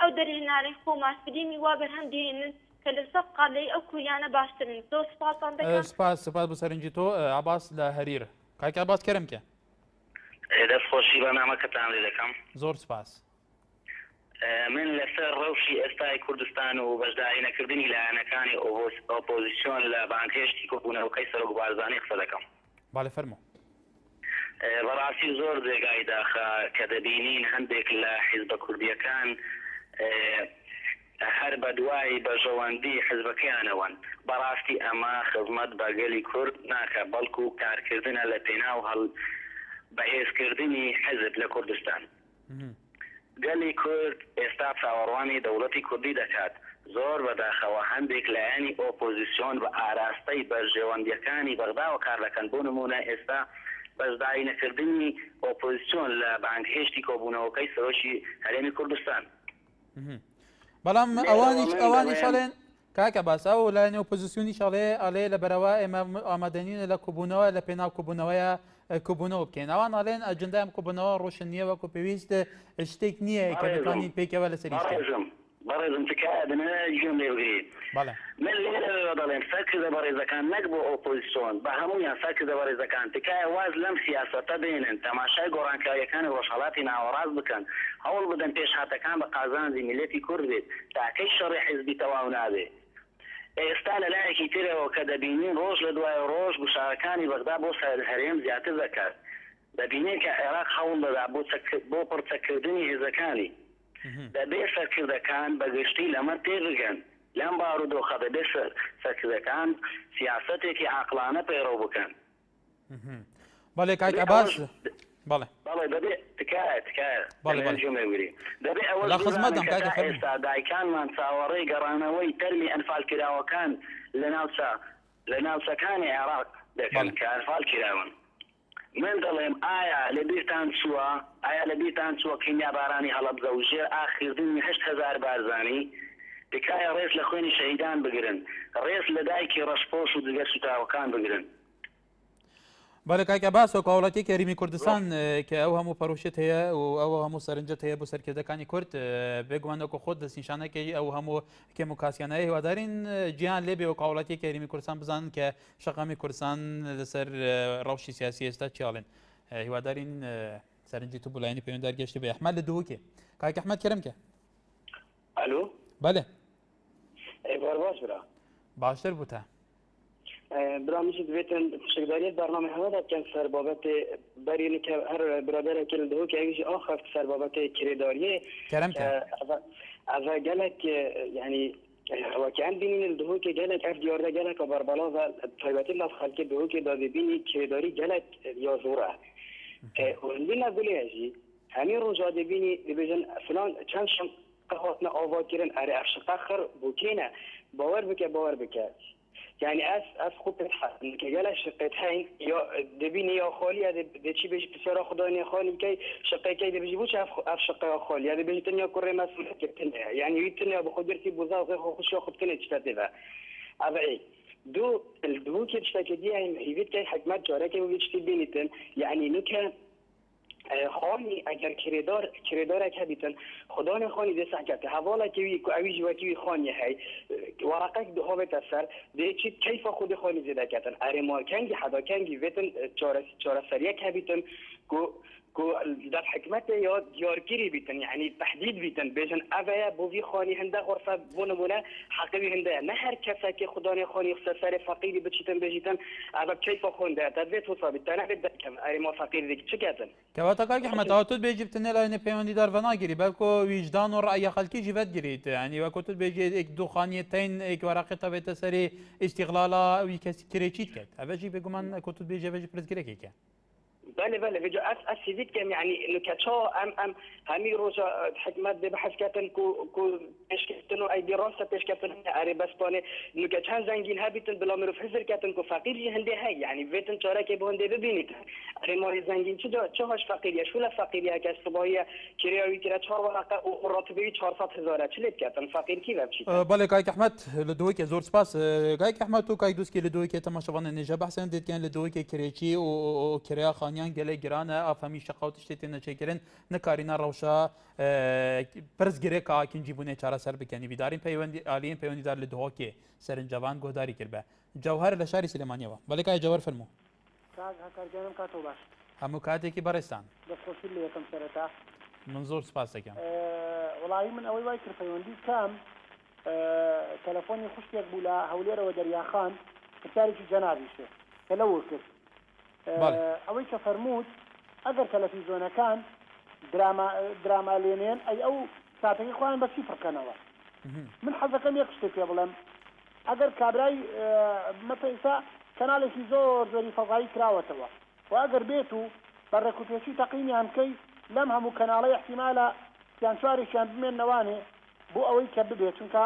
ئەو دەرهێنانەی خۆمان فیلمی وا بەرهەم دێنن کە لە سەد قادەی ئەو کۆریانە باشترن زۆر سوپاسان دەکەم سپاس بۆ سەرنجی تۆ عباس لە هەریر کاک عباس کەرەمکە دەستخۆشی بەنامەکەتان لێ دەکەم زۆر سپاس من لەسەر ڕەوشی ئێستای کوردستان و بەشداری نەکردنی لایەنەکانی ئۆپۆزیسیۆن لە بانکێشتی کۆبوونەوەکەی سەرۆک بارزانانی قسە دەکەم باڵێ فەرموو بەڕاستی زۆر جێگای داخە کە دەبینین هەندێک لە حیزبە کوردیەکان هەر بە دوای بەژەوەندی حزبەکەیانەوەن بەڕاستی ئەمە خزمەت بە گەلی کورد ناکە بەڵکو کارکردنە لە پێناو هەڵ بەهێزکردنی حزب لە کوردستان گەلی کورد ئێستا چاوەڕوانی دەوڵەتی کوردی دەکات زۆر بەداخەوە هەندێک لایەنی ئۆپۆزیسیۆن بە ئاراستەی بەژێوەندیەکانی بەغدا و کار دەکەن بۆ نمونە ئێستا بەشداری نەکردنی ئۆپۆزیسیۆن لە بانکهێشتی کۆبوونەوەکەی سەرۆکی هەرێمی کوردستان بەڵام ئەوانی شەڵێن کاکە باس ئەو لایەنی ئۆپۆزیسیۆنی شەڵێ ئەڵێ لە بەرەوە ئێمە ئامادەنینە لە کوبوونەوە لە پێناو کوبوونەوەیە کوبوونەوە بکەین ئەوان ئەڵێن ئەجندایان کوبوونەوە ڕۆشن نییە وەکو پێویست شتێک نییە کە بتوانین پێکەوە لە سەریشکە بەڕێزم تکایە بنە گوێم لێ بگرێت من لێرە دەڵێن سەرکردە بەڕێزەکان نەک بۆ ئۆپۆزیسیۆن بە هەمویان سەرکردە بەڕێزەکان تکایە واز لەم سیاسەتە بێنن تەماشای گۆڕانکاریەکانی ڕۆژهەڵاتی ناوەڕاست بکەن هەوڵ بدەن پێشهاتەکان بە قازانجی میلەتی کورد بێت تاکەی شەڕی حیزبی تەواو نابێت ئێستا لە لایەکی ترەوە کە دەبینین ڕۆژ لە دوای ڕۆژ گوشارەکانی بەغدا بۆ هەرێم زیاتر دەکات دەبینین کە عێراق هەوڵ دەدا بۆ پڕچەکردنی هێزەکانی دەبێ سەرکردەکان بەگشتی لەمە تێبگەن لەم بارودۆخە دەبێ سەرکردەکان سیاسەتێکی عاقلانە پەیڕەو بکەن بەڵێ کاک عەباس بەڵێ دەبێ تکایە دەبێ ئەوە ئێستا دایکانمان چاوەڕێی گەڕانەوەی تەرمی ئەنفال کراوەکان لە ناوچەکانی عێراق دەکەن کە ئەنفال کراون من دەڵێم ئایا لەبیرتان چووە کیمیابارانی هەڵەبجە و ژێر ئاخردنی 8,000 بارزانی تکایە ڕێز لە خوێنی شەهیدان بگرن ڕێز لە دایکی ڕەشپۆش و جگە سوتاوەکان بگرن بەڵێ کاک عەباس وەکو وڵاتی هەرێمی کوردستان کە ئەو هەموو پەرۆشت هەیە و ئەو هەموو سەرنجت هەیە بۆ سەرکردەکانی کورد بێگومان وەکو خۆت دەستنیشانەکەی ئەو هەموو کێم و کاسیانەیە هیوادارین گیان لێبێ وەکو وڵاتی هەرێمی کوردستان بزانن کە شەقامی کوردستان لەسەر ڕەوشی سیاسی ئێستا چیاڵێن هیوادارین سەرنجی تو بۆلایەنی پەیوەنددار گەشتی بێ ئەحمەد لە دووکێ کاک ئەحمەد کەرەمکە ئەلۆ بەڵێ باش برا باشتر بوو تا برامجی دوێتن شکداریت برنامه هەوەدا بکەن سەر بابەتێ بەرینی کە هەر برادەرێکی لە دهۆکە ئەویژی ئاخەفت سەر بابەتێ کرێداریە ئەڤە گەلێک یعنی وەکیان بینین دهۆکە گەلێک ئەف دیاردە گەلێکە بەربەڵاوە تایبەتی لە خەڵکی دهۆکێدا دەبینی کرێداری گەلێک یا زۆرە هەندی نەگولێژی هەمی ڕۆژا دەبینی دەبێژن فلان چەند شەم هاتنە ئاواکردن ئەرێ ئەفشقا خەر بووکێنە باوەڕ بکە يعني اس خوب تحسن كجلا شقيت هاي يا دبيني يا خالي هذا دشي بيجي بسرعه خداني خالي كي شقي كي بيجي بوش اف شقي خالي هذا بيجي تنيا كره مسؤول كتنيا يعني يتنيا بقدرتي بوزا غير خوش ياخذ كنت تشتتها هذا اي دو الدو كي تشتكي دي هي كي حكمت جاره كي بيجي بينتن يعني نكه خانی اگر کریدار که بیتن خدا نخوانی دست کرده حوالا که اوی جواکی خانی هی ورقه که دهوه تسر ده چی کیف خود خانی زده کردن اره مارکنگی حداکنگی بیتن چاره سریه که بیتن کو در حکمت یا دیارگیری بیتن یعنی تحدید بیتن بیشن اوه بوی خانی هنده غرفه بونه حقیقی هنده نه هر کسی که خدا نخوانی سر فقیری بچیتن بیتن اوه کیف خونده تدویت حسابی تنه کم اره ما فقیر دیگه چه کردن کەواتە کاک ئەحمەد تۆت بێژیبتنێ لایەنە پەیوەندیدار بە ناگیری بەڵکو ویجدان و ڕای خەڵکی جیبەت گریت ینی وەکو توت بێژێت ئێک دوخانیەتین ئێک وەرەقێتە بێتە سەری ئیستیغلالا وی کەسی کرێچیت کرد ئەڤەژی بێگومان کۆتوت بێژێ بێژی پرسگرێکێکە بله بجا اسيديت كم يعني نكاتشا ام همي روجا حكمت بحث كاتن كو اشكتنو اي دراسه تشكتن اري بسطاني نكاتشان زنجين هابتن بلا مرف حزر كاتن كو فقير هندي هاي يعني فيتن شارك بهندي ببينيت رماري زنگين چه هاش فقيرية شو لا فقيرية كاستباهية كرياوي كرا 4 ورقة وراتبي 400,000 چلت كاتن فقير كيف بشي بالي كايك احمد لدويك زور سباس كايك احمد تو كايك دوسكي لدويك تماشاوان نجا بحثن ديت كان لدويك كريچي و كريا خانيان گله گرانه افهمي شقاوت شتيتن چيكرن نكارينا روشا پرز گره کا كنجي بونه چارا سر بكني بيدارين پيوندي علين پيوندي دار لدوكي سرنجوان گوداري كربه جوهر لشاري سليمانيوا بالي كاي جوهر فرمو كاز هكر جانم كاتو باش همو كاتێکی بەڕێستان دەستخۆشی لە یەکەم سەرەتا من زۆر سپاس دەکەم وڵایی من ئەوەی وای کرد پەیوەندی کام تەلەفۆنی خوشتێک بوو لە هەولێرەوە دەریاخان پرسیارێکی جەنابیشێ کە لەوە کرد ئەوەی کە فەرمووت ئەگەر تەلەڤیزۆنەکان دراما لێنێن ئەی ئەو ساتەکەی خۆیان بەچی پڕکەنەوە من حەزەکەم یەک شتێک پێ بڵێم ئەگەر کابرای مەپەیسا کەناڵێکی زۆر زۆری فەزایی کراوەتەوە و ئەگەر بێت و بەڕێکوپێکی تەقیمیان بکەی لەم هەموو کەناڵی احتیمالە یان چوارێکیان بمێننەوانێ بۆ ئەوەی کە ببێت چونکە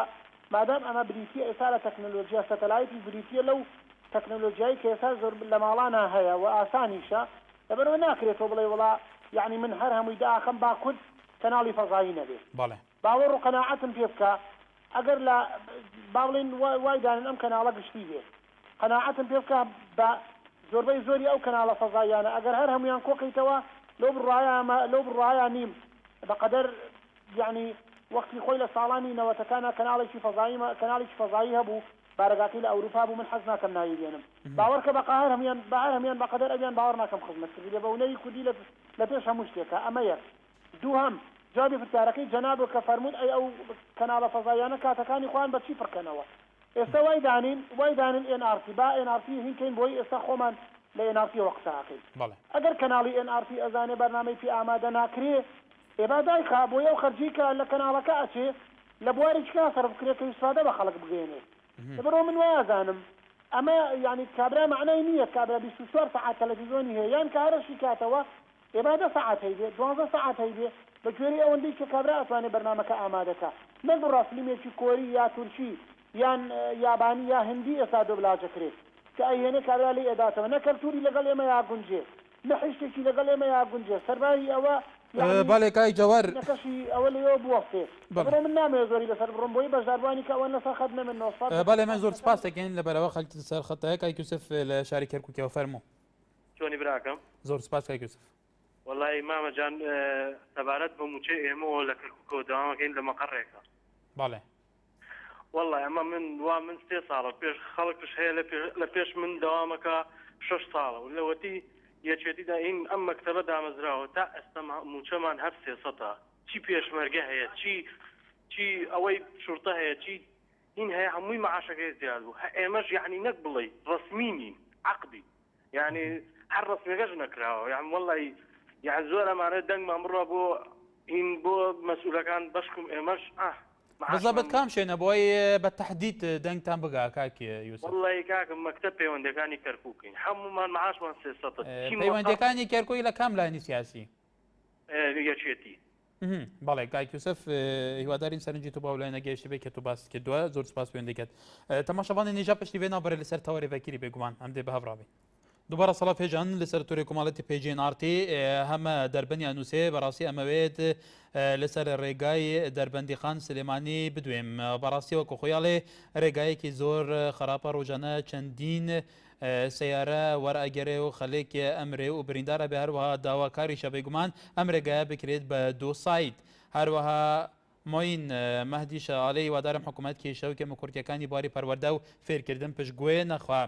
مادام ئەمە بریتیە ئێستا لە تەکنۆلۆژیا سەتەلایتی بریتیە لەو تەکنۆلۆژیایی کە ئێستا زۆر لە ماڵانە هەیە و ئاسانیشە لەبەرەوە ناکرێتەوە بڵێ وڵا یعنی من هەر هەمووی داخەم با کورد کەناڵی فەزایی نەبێت باوەڕ و قەناعەتم پێ بکە ئەگەر لە باڵێن وای دانن ئەم کەناڵە گشتی بێت قەناعەتم پێ بکە بە زۆربەی زۆری ئەو کەناڵە فەزاییانە ئەگەر هەر هەمویان کۆکەیتەوە لەو بڕایە نیم بەقەدەر یعنی وەختی خۆی لە ساڵانی نەوەتەکانە کەناڵێکی فەزایی هەبوو بارەگاکەی لە ئەوروپا بوو من حەز ناکەم ناوی بێنم باوەڕکە بە هەر هەمیان بەقەدەر ئەویان باوەڕ ناکەم خزمەتکردی لە بەونەی کوردی لە پێش هەموو شتێکە ئەمە یەک دووهەم جوابی پرسیارەکەی جەناب کە فەرموود ئەی ئەو کەناڵە فەزاییانە کاتەکانی خۆیان بەچی پڕکەنەوە ئێستا وای دانین NRT با NRT هینکەین بۆی ئێستا خۆمان لە NRT وەقتاکەین ئەگەر کەناڵی NRT ئەزانێ بەرنامەی پێ ئامادە ناکرێ ئێبا دایکا بۆ ئەو خەرجی کە لە کەناڵەکە ئەچێ لە بوارێکا سەرف بکرێت کە ئیسفادە بە خەڵک بگەێنێت لەبەرەوە من وایزانم ئەمە یعنی کابرا معنای نییە کابرا 24 ساعت تەلەڤیزۆنی هەیە یان کارەشی کاتەوە ئێبا 10 ساعت هەیبێ 12 ساعت هەیبێ بە گوێرەی ئەوەندەی کە کابرا ئەتوانێت بەرنامەکە ئامادەکە نەک بڕا فیلمێکی کۆری یا تورکی یان یابانی یا هندی ئێستا دۆبلاژەکرێت کە ئەهێنێ کابرا لێ ئەداتەوە نە کەلتوری لەگەڵ ئێمە یاگونجێ نە حیشتێکی لەگەڵ ئێمە یاگونجێ سەرباری ئەوە بالێ کای جەوەر نەکەشی ئەوە لەوە بوەختێ بەڵێ من نامەوێت زۆری لەسەر بڕۆم بۆی بەشداربوانی کە ئەوە لەسەر خەت نەمن بالێ من زۆر سپاس دەکەین لەبەرەوە خەڵکی سەر خەتەیە کای یوسف لە شاری کەرکووکەوە فەرموو چۆنی براکەم زۆر سپاس کای یوسف وەڵی مامەجان سەبارەت بە موچەی ئێمەوە لە کەرکووکەوە داوامەکەین لە مەقەڕێکە باڵێ والله ئەمە من 3 ساڵە پێش خەڵکش هەیە لە پێش من داوامەکە 6 ساڵە و لەوەتی یەکێتیدا ئین ئەم مەکتەبە دامەزراوە تا ئێستا موچەمان هەر 300 چی پێشمەرگە هەیە چی ئەوەی شورتە هەیە چی این هەیە هەمووی معاشەکەی زیاد بوو ئێمەش یعنی نەک بڵێ ڕسمینی عقدی یعنی هەر ڕسمەکەش نەکراوە یعنی والله یعنی زۆر ئەمانە دەنگمان بڕە بۆ مەسئولەکان بەشکم ئێمەش بزەبت کام شوێنە بۆی بە تەحدید دەنگتان بگا کاکی یوسف والله کاکم مەکتەب پەیوەندەکانی کەرکووکین هەمومان معاشمان 300 پەیوەندەکانی کەرکووی لە کام لایانی سیاسی یەکێتی بەڵێ کاک یوسف هیوادارین سەرنجی تو باو لای نەگەیشتی بێت کە تو باس کردووە زۆر سپاس پێوەند دەکەت تەماشاوانی نێژا پشتی وێ نابڕێ لەسەر تەوەری ڤەکیری بێگومان ئەم دێ بە هەڤڕاوی دووبارە سەڵا پێجان لەسەر تۆری کۆمەڵەتی PGNRT هەمە دەربەنیان نووسێ بەڕاستی ئەمەوێت لەسەر ڕێگای دەربەندیخان سلێمانی بدوێم بەڕاستی وەکو خۆیاڵێ ڕێگایەکی زۆر خراپە ڕۆژانە چەندین سیارە وەرئەگەرێ و خەلێک ئەمرێ و بریندارە بە هەروەها داواکاری شەبێگومان ئەم ڕێگایە بکرێت بە 2 سایت هەروەها مۆین مەهدی شەعاڵێ هیوادارم حکوومەت کێشەوکە کورتیەکانی بواری پەروەردە و فێرکردن پشتگوێ نەخوا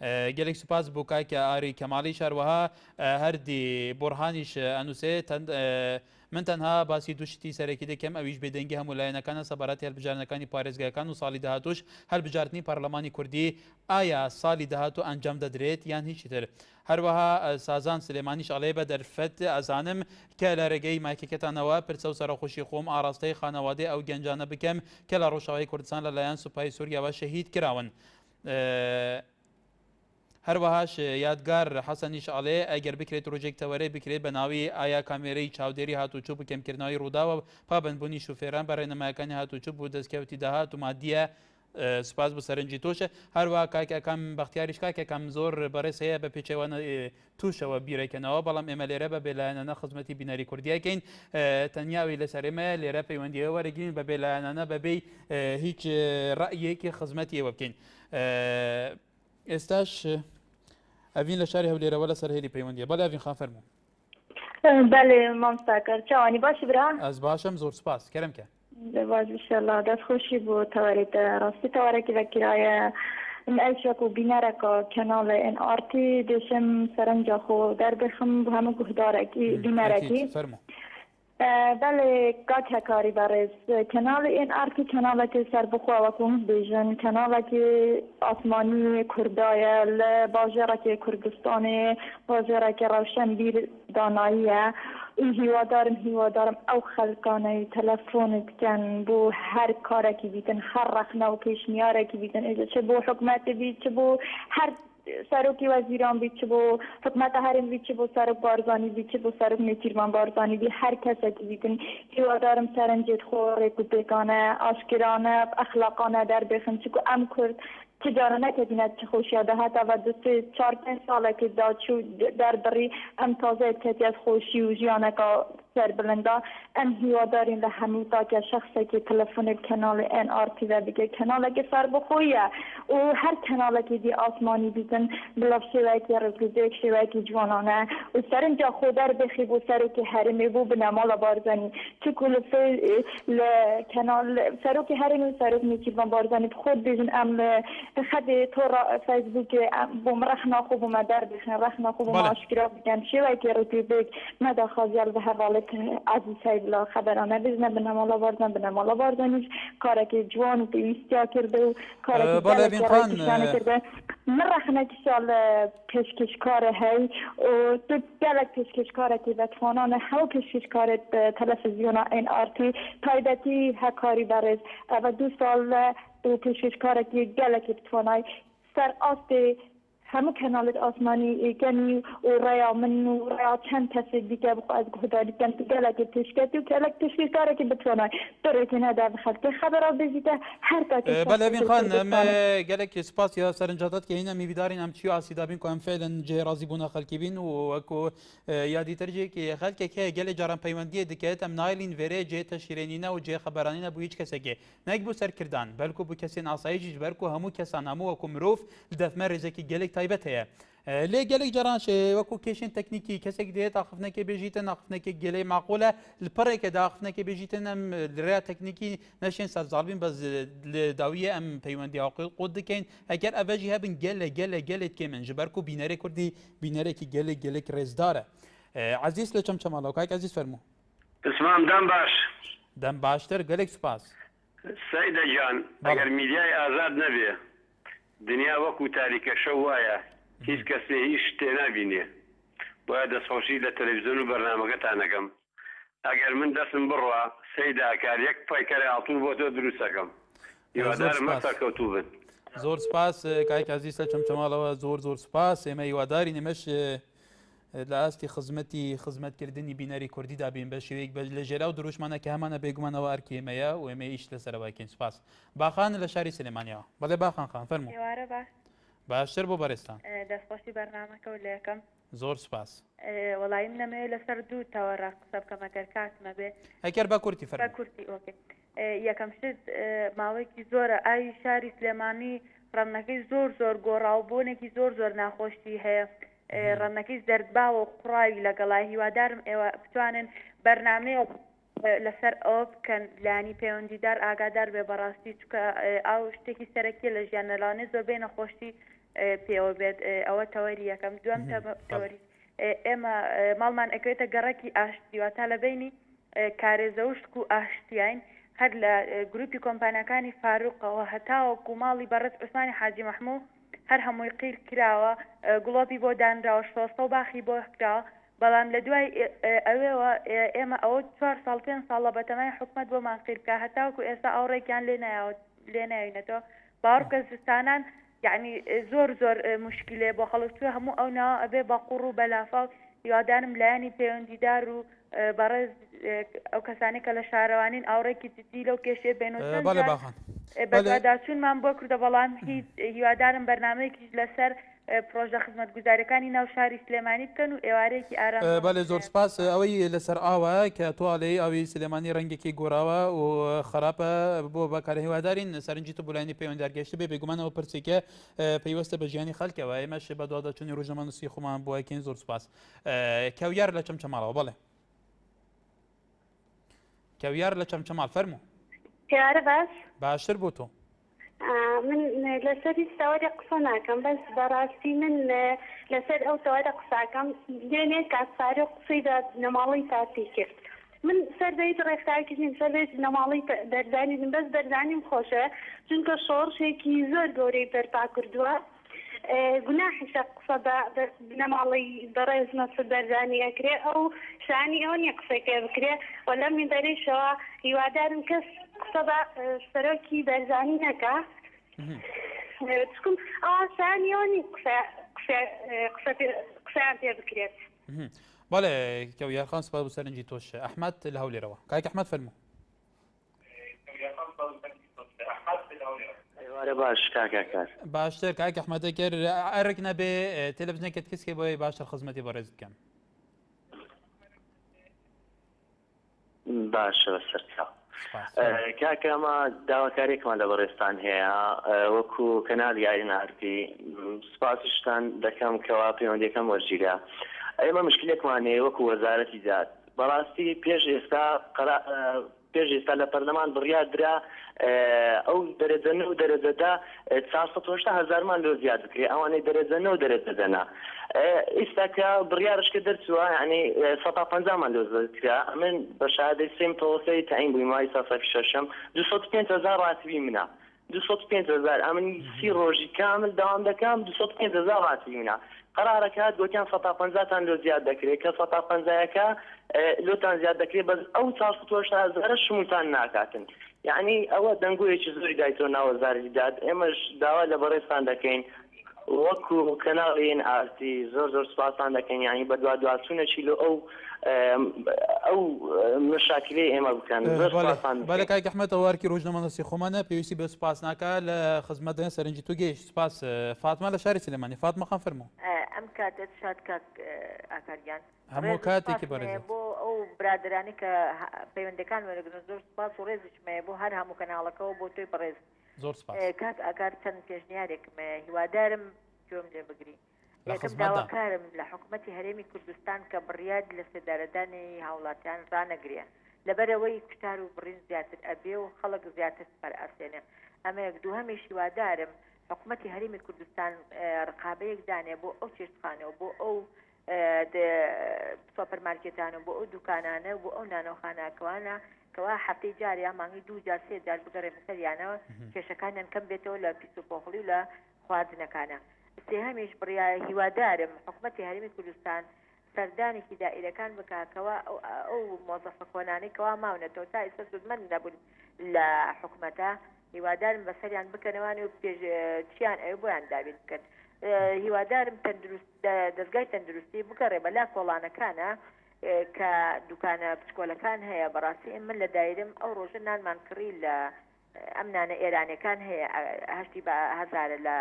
gelek spas bûka ke arî Kemalî şerweha herdî borhanîş enûsê min tenha basî du şitî serekî dikim ew îj bêdengî hemû layenekana sebaratî helbijarnekanî parêzgehekan û salî dahatuş helbijartinî Parlemanî Kurdî aya salî dahatu encam dedirêt yan hîçî tir. Her wiha sazan Silêmanî Şalê be derfet ezanim ke li rêgeyî maykeketanەوە pirsa û serexweşî xۆm arasteyê xanewadê ew gencane bikim ke li Rojavayê Kurdistan li layan Supayê Sûriya ve şehîd kirawin. هەروەهاش یادگار حەسەنی شعڵێ ئەگەر بکرێت ڕۆژێک تەوەرەی بکرێت بە ناوی ئایا کامێرەی چاودێری هاتوچوو بکەمکردنەوەی ڕووداوە پابندبوونی شوفێران بە ڕێنەمایەکانی هاتوچوو بوو دەستکەوتی داهات و مادیە سپاس بۆ سەرنجی تۆشە هەروە کاکەکەم بەختیاریش کاکەکەم زۆر بەڕێز هەیە بە پێچەوە تووشەوە بیرەکەنەوە بەڵام ئێمە لێرە بە بێلایەنانە خزمەتی بینەری کوردیەکەین تەنیاوی لەسەرێمە لێرە پەیوەندیەوە وەرەگرین بە بێلایەنانە بەبێ هیچ ڕەیەکی خزمەتیەوە بکەین ئێستاش ئەڤین لە شاری هەولێرەوە لەسەر هێلی پەیوەندیە بەڵێ ئەڤین خان فەرموو بەڵێ مامۆستاکەر چاوانی باشی برا ئەس باشم زۆر سپاس کەرەمکە باش بشەڵا دەستخۆشی بۆ تەوارێتە ڕاستی تەوارێکی بەکرایە ئەیشک و بینەرەکە کەناڵی NRT دێشم سەرنجە خۆ دەربخم بۆ هەموو گوهدارێکی بینەرەکی بەڵێ کاکەکاری بەڕێز کەناڵی NRT کەناڵێکی سەربخواوەکوم بێژن کەناڵێکی ئاسمانی کوردایە لە باژێڕێکی کوردستانی باژێڕێکی ڕەوشەنبیر داناییە هیوادارم ئەو خەلکانەی تەلەفۆنت بکەن بۆ هەر کارێکی بیتن هەر ڕەخنە و پێشنیارێکی بیتن چ بۆ حکومەتی بیت چ بۆ هەر سەرۆکی وەزیران بیت چ بۆ حکومەتە هەرم بیت چ بۆ سەرۆک بارزانی بیت چ بۆ سەرۆک نێچیرمان بارزانی بی هەر کەسێکی بیتن هیوادارم سەرنجێت خۆڕێک و پێکانە ئاشکرانە ئەخلاقانە دەربێخن چکو ئەم کورد تجارە نەکردینە چ خۆشیە دەهاتە بە دو سێ چوار پێنج ساڵێکی داچوو دەربڕی ئەم تازە کەتیات خۆشی و ژیانەکە سەر بلندا ئەم هیوادارین لە هەموو تاکە شخصێکی تەلەفۆنێت کەناڵی NRT و بگە کەناڵێکی سەربەخۆیە و هەر کەناڵێکی دی ئاسمانی بیتن بڵاو شێوەیەکی ڕێزگوزەیەک شێوەیەکی جوانانە و سەرنجا خۆ دەربێخی بۆ سەرۆکی هەرمی بوو بنەماڵە بارزانی چکو لە کەناڵ سەرۆکی هەرمی و سەرۆک نێچیرمان بارزانی خۆت بێژن ئەم خدي تورا فيسبوك بوم رخنا خو بوم دار بخن رخنا خو بوم اشكرا بكن شوي كيروتي بك ماذا خازيال به حوالك عزيز سيد لا خبرانه بزنا بنمالا باردن كارك جوان بيستيا كرده كارك كرده مرخنا كشال پیشکش کار هی و تو گلک پیشکش کاره که بتوانان هاو پیشکش کار تلفزیون NRT تایبتی هکاری برز و 2 سال و پیشکش کاره که گلک بتوانای سر آسته همه کانالت آسمانی کنی و ریا من و ریا چند کسی دیگه بخو از گهداری کن تو گلک پیشکتی و گلک پیشکش کاره که بتوانای درویتی نده بخلق خبرها بزیده هر کسی بله ابین خان گلک سپاس یا سرنجاتات که اینا میبیدارین هم چیو آسیدابین که هم فعلا جه رازی بونا خلقی بین و اکو یادی ترجی که خلقه که گل جاران پیوندیه دکیت هم نایلین وره جه تشیرینینا و جه خبرانینا بو هیچ کسی که نک بو سر کردن بلکو بو کسی ناسایجیش بلکو همو کسان همو اکو مروف لدفمه رزکی گلک تایبەت هەیە لێ گەلێک جاران وەکو کێشن تەکنیکی کەسێک دێت ئاخفنەکە بێژیتن ئاخفنەکە گەلەی ماقۆلە لپەڕێکە داخفنەکە بێژیتن ئەم لێرە تەکنیکی نەشێن سەرزاڵبین بەس لە داویە ئەم پەیوەندی قوت دکەین ئەگەر ئەڤەژی هەبن گەلێت کێمن ji ber ku bînerê Kurdî bînerekî gelek rêzdar e Ezîz li çemçemala kayk Ezîz fermû اسمام دەم باش دەم باشتر gelek spas سەیدە جان ئەگەر میدیای ئازاد نەبێ دنیا وەکو تاریکە شەو وایە هیچ کەسێ هیچ شتێ نابینێ وایە دەستخۆشی لە تەلەڤیزیۆن و بەرنامەکەتانەکەم ئەگەر من دەستم بڕوا سەیدا کارێک پایکەرە ئاڵتوو بۆ تۆ دروستەکەم هیوادارم مەسەرکەوتوو بن زۆر سپاس کایک عزیز لە چەمچەماڵەوە زۆر سپاس ئێمە هیواداری نمەش لە ئاستی خزمەتکردنی بینەری کوردی دابین بە شێوەیەک لە ژێرا و دروشمانە کە هەمانە بێگومانەوە ئەرکێمەیە و ئێمە ئیش لەسەرەوەکەین سپاس باخان لە شاری سلێمانیەوە بەڵێ باخان خان فەرموو باشتر بۆ بەڕێستان دەستخۆشی بەرنامەکە و لەکەم زۆر سپاس وەڵایم نەمەوێت لەسەر دوو تەوەڕە قسە بکەم ئەگەر کاتمە بێ ئەگەر بە کورتی فەرموو بە کورتی ئۆکێ یەکەم شت ماوەیەکی زۆرە ئاوی شاری سلێمانی ڕەنەکەی زۆر گۆڕاوبوونێکی زۆر ناخۆشی هەیە ڕەنەکەی دەردباوە و قوڕاوی لەگەڵای هیوادارم ئێوە بتوانن بەرنامەیە لەسەر ئەوە بکەن لانی پەیوەندیدار ئاگادار بێ بەڕاستی چکە ئەو شتێکی سەرەکی لە ژیانەلانێ زۆربەی نەخۆشی پێوە بێت ئەوە تەوەری یەکەم دوم تەوەری ئێمە ماڵمان ئەکرێتە گەڕەکی ئاشتی واتە لە بینی کارێزەوشک و ئاشتیین هەر لە گروپی کۆمپانیەکانی فاروقەوە هەتاوەکو ماڵی بەڕێز عوسمانی حاجی مەحموود هەر هەمووی قیر کراوە گڵۆپی بۆ دانراوە شۆستە و باخی بۆ کراوە بەڵام لە دوای ئەوێەوە ئێمە ئەوە 4 ساڵ 5 ساڵە بەتەمای حکومەت بۆمان قیر بکە هەتاوەکو ئێستا ئەوڕێکیان لێ ناوینێتەوە باوەڕکە زستانان یعنی زۆر مشکلێ بۆ خەڵک توێ هەموو ئەو ناوە ئەبێ بە قوڕ و بەلافاو هیوادارم لایانی پەیوەندیدار و بەڕێز ئەو کەسانی کە لە شارەوانین ئاوڕێکی جدی لەو کێشێ بێنەوە بەدواداچوونمان بۆ کردە بەڵام هیچ هیوادارم بەرنامەیەکیش لەسەر پرۆژە خزمەتگوزاریەکانی ناو شاری سلێمانی بکەن و ئێوارەیەکی ئارام. بەڵێ زۆر سپاس. ئەوەی لەسەر ئاوە کە توالەی ئاوی سلێمانی ڕەنگێکی گۆڕاوە و خراپە بۆ بەکارە هیوادارین سەرنجی تو بۆلایانی پەیوەندیدارگەشت بێ بێگومانەوە پرسێکە پەیوەستە بە ژیانی خەڵکەوە ئێمەش بە دواداچوونی ڕۆژنامە نووسی خۆمان بۆ یەکەین. زۆر سپاس. کەویار لە چەمچەماڵەوە بەڵێ کەویار لە چەمچەماڵ فەرموو. کەوارە باش باشتر بۆ تۆ. من لەسەری سەوارە قسە ناکەم بەس بەڕاستی من لەسەر ئەو سەوارە قساکەم دوێنێ کاتسارە قسەی نەماڵی تاتی کرد. من سەردەیت ڕێکخراوکردنیم سەردەیت نەماڵی دەرزانیدم بەس دەرزانیم خۆشە چونکە شۆڕشێکی زۆر گەورەی بەرپا کردووە. گوناحیشە قسە نەماڵی بەڕێز نەسر دەرزانی ئەکرێ ئەو شانی ئەوە نیە قسەکە بکرێ و لەم میدەرەیشەوە هیوادارم کەس قسە بە سەرۆکی دەرزانی نەکە چکم ئەوە شانی ئەوە نی قسەیان پێ بکرێت. بەڵێ کەویارخان سپاس بۆ سەرنجی تۆش. ئەحمەد لە هەولێرەوە کاک ئەحمەد فەرموو. باش کاکار باشتر کاک ئەحمەدە کرد ئەرک نەبێ تەلەڤیزیۆنێکت کەسکێ بۆی باشتر خزمەتی بەڕێز بکەم. باشە بەسەرچاو کاکە ئەمە داواکاریێکمان لە بەڕێستان هەیە وەکو کەناڵ یاری ناردی سپاسیشتان دەکەم کەوا پەیوەندیەکەم وەرگیرا. ئێمە مشکلێکمان هەیە وەکو وەزارەتی زاد بەڕاستی پێش ئێستا لە پەرلەمان بڕیاردرا ئەو دەرەجەنە و دەرەجەدا 400,000 لۆ زیاد بکرێ ئەوانەی دەرەجەنە و دەرەجەدەنا ئێستاکە بڕیارشکە دەرچووە ینی 150 لۆ زیادکرا من بە شادەی سێم تەوەسەی تەعین بوویم وای ساسەکی شەشەم 205,000 ڕاتبی منە 205,000 ئەمن 30 ڕۆژی کامل داوام دەکەم 205,000 ڕاتبی منە قرارەکات گوتیان 150 لۆ زیاد دەکرێت کە 150ەکە لۆتان زیاد دەکرێت بەس ئەو 400,000 شمولتان ناکاتن. یعنی ئەوە دەنگۆیەکی زۆری دایتەوە ناو وەزارەتی داد ئێمەش داوا لە بەڕێستان دەکەین وەکو کەناڵین ئارتی زۆر سپاسان دەکەین یعنی بە دوادواچوونەکی لە ئەو مشاکلەی ئێمە بکەن. بەڵێ کاک ئەحمەد ئەوارکی ڕۆژنامە نووسی خۆمانە پێویستی بە سوپاس ناکە لە خزمەتدان سەرنجی تو گەیشت. سپاس. فاتمە لە شاری سلێمانی. فاتمە خان فەرموو. ئەم کاتت شاد کاک ئاکاریان هەموو کاتێکی بەڕێز بۆ ئەو برادرانی کە پەیوەندەکان وەرەگرن زۆر سپاس و ڕێزیشمەیە بۆ هەر هەموو کەناڵەکەەوە بۆ تۆی بەڕێز. زۆر سپاس. کاک ئاکار چەند پێشنیارێکمە هیوادارم جۆم لێ بگری. یەکەم داواکارم لە حکوومەتی هەرێمی کوردستان کە بڕیاد لە سەدارەدانی هاوڵاتیان ڕانەگرێ لەبەرەوەی کوتار و بڕین زیاتر ئەبێ و خەڵک زیاتر سپەر ئاسێنێ. ئەمە یەک دووهەمیش هیوادارم حکوومەتی هەرێمی کوردستان ڕقابەیەک دانێ بۆ ئەو چێشتخانەوە بۆ ئەو سۆپەرمارکێتانە بۆ ئەو دوکانانە بۆ ئەو نانۆخاناکەوانە کەوا هەفتەی جاریان مانگی 2 جار 3 جار بگەڕێ بەسەریانەوە کێشەکانیان کەم بێتەوە لە پیس و پۆخڵی و لە خواردنەکانە. سێهەمیش بڕیای هیوادارم حکوومەتی هەرێمی کوردستان سەردانێکی دائیرەکان بکاکەوە ئەو مۆزەفە کۆنانەی کەوا ماونەتەوە تا ئێستا سودمەند نەبوون لە حکوومەتە هیوادارم بەسەریان بکەنەوەوانی و پێش چیان ئەوێ بۆیان دابێت بکەن. هیوادارم دەستگای تەندروستی بگەڕێ بەلا کۆڵانەکانە کە دوکانە پچکۆلەکان هەیە. بەڕاستی من لە دایرم ئەو ڕۆژە نانمان کڕی لە ئەم نانە ئێرانەکان هەیە 8,000 لە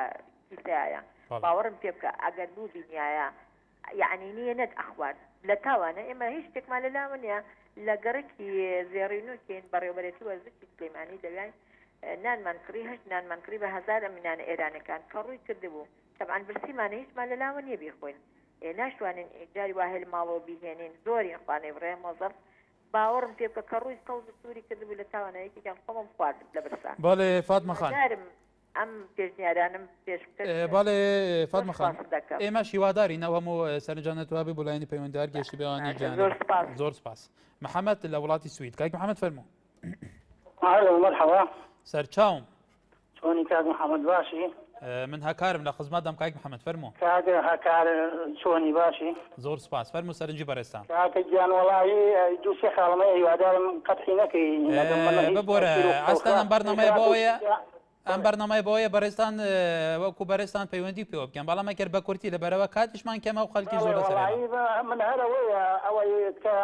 کیسەیە باوەڕم پێ بکە ئەگەر بوو بینایە یعنی نییە نەت ئەخوارد لە تاوانە ئێمە هیچ شتێکمان لەلاوە نیە لە گەڕێکی زێڕینوکێن بەڕێوەبەرێتی وەزارتی سلێمانی دەویان نانمان کڕی هەشت نانمان کڕی بە 1000 ئەمینانە ئێرانەکان کە ڕووی کردبوو تەبعاً برسیمانە هیچمان لەلاوە نییە بیخۆین ناشتوانین جاری واهێ لە ماڵەوە بیهێنین زۆری خوانەی بڕێ مۆزەف باوەڕم پێ بکە کە ڕووی سەوز سووری کردبوو لە تاوانەیەکیان خۆمم خوارد لە برسان. بەڵێ فاتمە خان ئەم پێشنیارانم پێش بەڵێ فاتمە خان ئێمەش هیوادارین ئەو هەموو سەرنجانەتوابی بۆ لایەنی پەیوەندیدار گەشتی بێوانی جیان. زۆر سپاس. محەممەد لە وڵاتی سوید کاک محەممەد فەرموو. مرحبا سەرچاوم چۆنی کاک محەممەد باشی؟ من هەکارم لە خزمەتدەم کاک محەممەد فەرموو. کاک هەکار چۆنی باشی؟ زۆر سپاس فەرموو سەرنجی بەڕێستان. کاکە گیان وەڵاهی دوو سێ خاڵمە هیوادارم قەتحی نەکەی ببۆرە ئەستانم بەرنامەیە بۆ ئەوەیە ئەم بەرنامەی بۆیە بەڕێستان وەکو بەڕێستان پەیوەندی پێوە بکەن بەڵام ئەگەر بە کورتی لەبەرەوە کاتیشمان کەمە و خەڵکی زۆر لەسەر من هەرەوەیە ئەوەی کە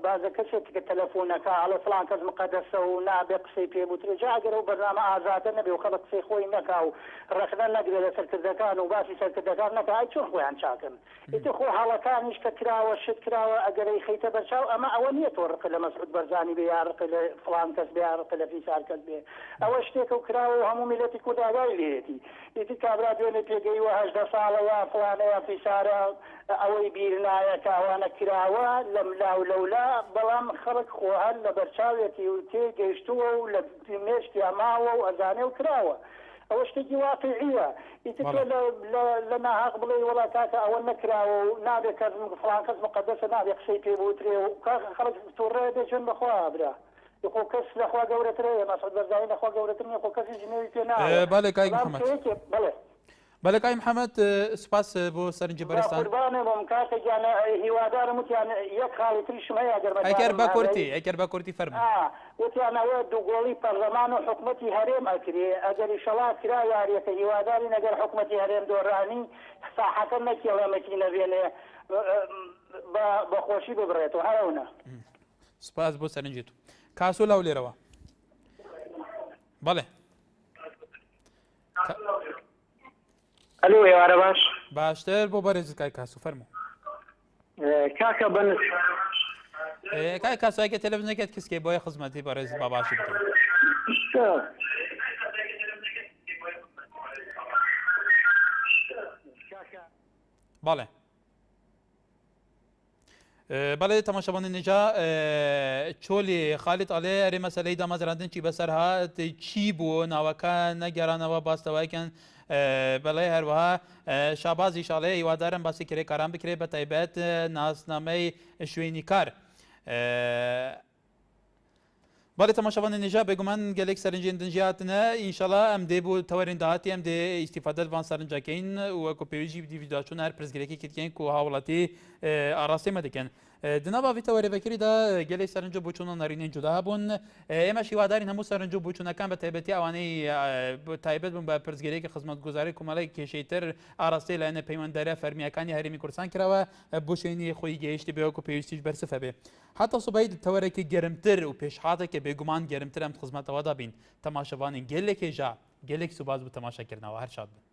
بازە کەسێک کە تەلەفۆنەکە ئەڵە فڵان کەس مقەدەسە و نابێ قسەی پێ بوترێ جاگەرە و بەرنامە ئازادە نەبێ و خەڵک قسەی خۆی نەکا و ڕەخنە نەگرێت لە سەرکردەکان و باسی سەرکردەکان نەکە ئای چۆن خۆیان چاکن ئیتر خۆ هەڵەکانیش کە کراوە شت کراوە ئەگەرەی خەیتە بەرچاو ئەمە ئەوە نییە تۆ ڕقە لە مەسعود بەرزانی بێ یا ڕقە لە فڵان کەس بێ یا ڕقە لە فیسار کەس بێ ئەوە شتێکە و کراوە و هەموو میلەتی کورد ئاگای لێتی ئیتر کابرا دوێنێ پێگەیوە 18 ساڵە یا فڵانە یا فیسارە ئەوەی بیر نایە کاوانە کراوە لە ملاو لەولا بەڵام خەڵک خۆ هەر لە بەرچاوێتی و تێگەیشتووە و لە مێشتی ئەماوە و ئەزانێ و کراوە ئەوە شتێکی واقعیە ئیتر لە ناحەق بڵێ وڵا کاکە ئەوە نەکراوە و نابێت کەس فڵان کەس مقەدەسە نابێت قسەی پێ بوترێ و خەڵک تووڕێ دەچێن بەخوا برا خۆ کەس لەخوا گەورەترەیە مەسعود بەرزانی لەخوا گەورەتر نیە خۆ کەسی ژنێوی پێ ناوێت بەڵێ کاک محەممەد بڵێ بەڵێ کاک محەممەد سوپاس بۆ سەرنجی بەرزستان قوربانێ بۆم کاکە گیان هیوادارم وتیان یەک خاڵی تریشم هەیە ئەگەر بە کورتی ئەگەر بە کورتی فەرموو وتیانەوە دووگۆڵی پەرلەمان و حکومەتی هەرێم ئەکرێ ئەگەر ئیشەڵات کرا یاریەکە هیواداری نەگەر حکومەتی هەرێم دۆڕانی ساحەکە نەکێڵەمەکی نەبێنێ بەخۆشی ببڕێتەوە هەرەونە سپاس بۆ سەرنجی تو کاسۆ لاو لێرەوە بەڵێ ئەلو ئێوارە باش باشتر بۆ بەرێزت کای کاسو فەرموو کاکە بن کای کاسۆیکە تەلەڤیزیۆنەکەت کەسکێ بۆیە خزمەتی بەڕێز باباشی بکەیت بەڵێ بەڵێ تەماشەبانی نێجا چۆلی خالیت ئەڵێ ئەرێ مەسەلەی دامەزراندن چی بەسەر هات چی بوو ناوەکە نەگەرانەوە باستەوایکەن بەڵێ هەروەها شابازی شاڵێ هیوادارم باسی کرێکاران بکرێت بە تایبەت ناسنامەی شوێنی کار بەڵێ تەماشەبانی نێژا بێگومان گەلێک سەرنجین دنجاتنە ئینشەڵا ئەم دێ بۆ تەوەرین داهاتی ئەم دێ ئیستیفادە لەوان سەرنجەکەین وەکو پێویژی دیڤیداچوون هەر پرسگرێکی کردکەین و هاوڵاتی ئاراستێمە دەکەن دناباوی تەوەرێڤەکریدا گەلێک سەرنج و بۆچوونە نەڕینین جودا بوون ئێمە هیوادارین هەموو سەرنج و بۆچوونەکان بە تایبەتی ئەوانەی تایبەت بوون بە پرسگرێکی خزمەتگوزاری کۆمەڵی کێشەیتر ئاراستی لایەنە پەیوەندداریە فەرمیەکانی هەرێمی کوردستان کراوە بۆ شوێنی خۆی گەیشتی بێ وەکو پێویستیش بەرسفە بێ حتا سوبەی تەوەرێکی گەرمتر و پێشحاتێکە بێگومان گەرمتر ئەم خزمەتەوەدا بین تەماشەوانین گەلێکێژا گەلێک سوباز بوو تەماشاکردنەوە هەر شاد بن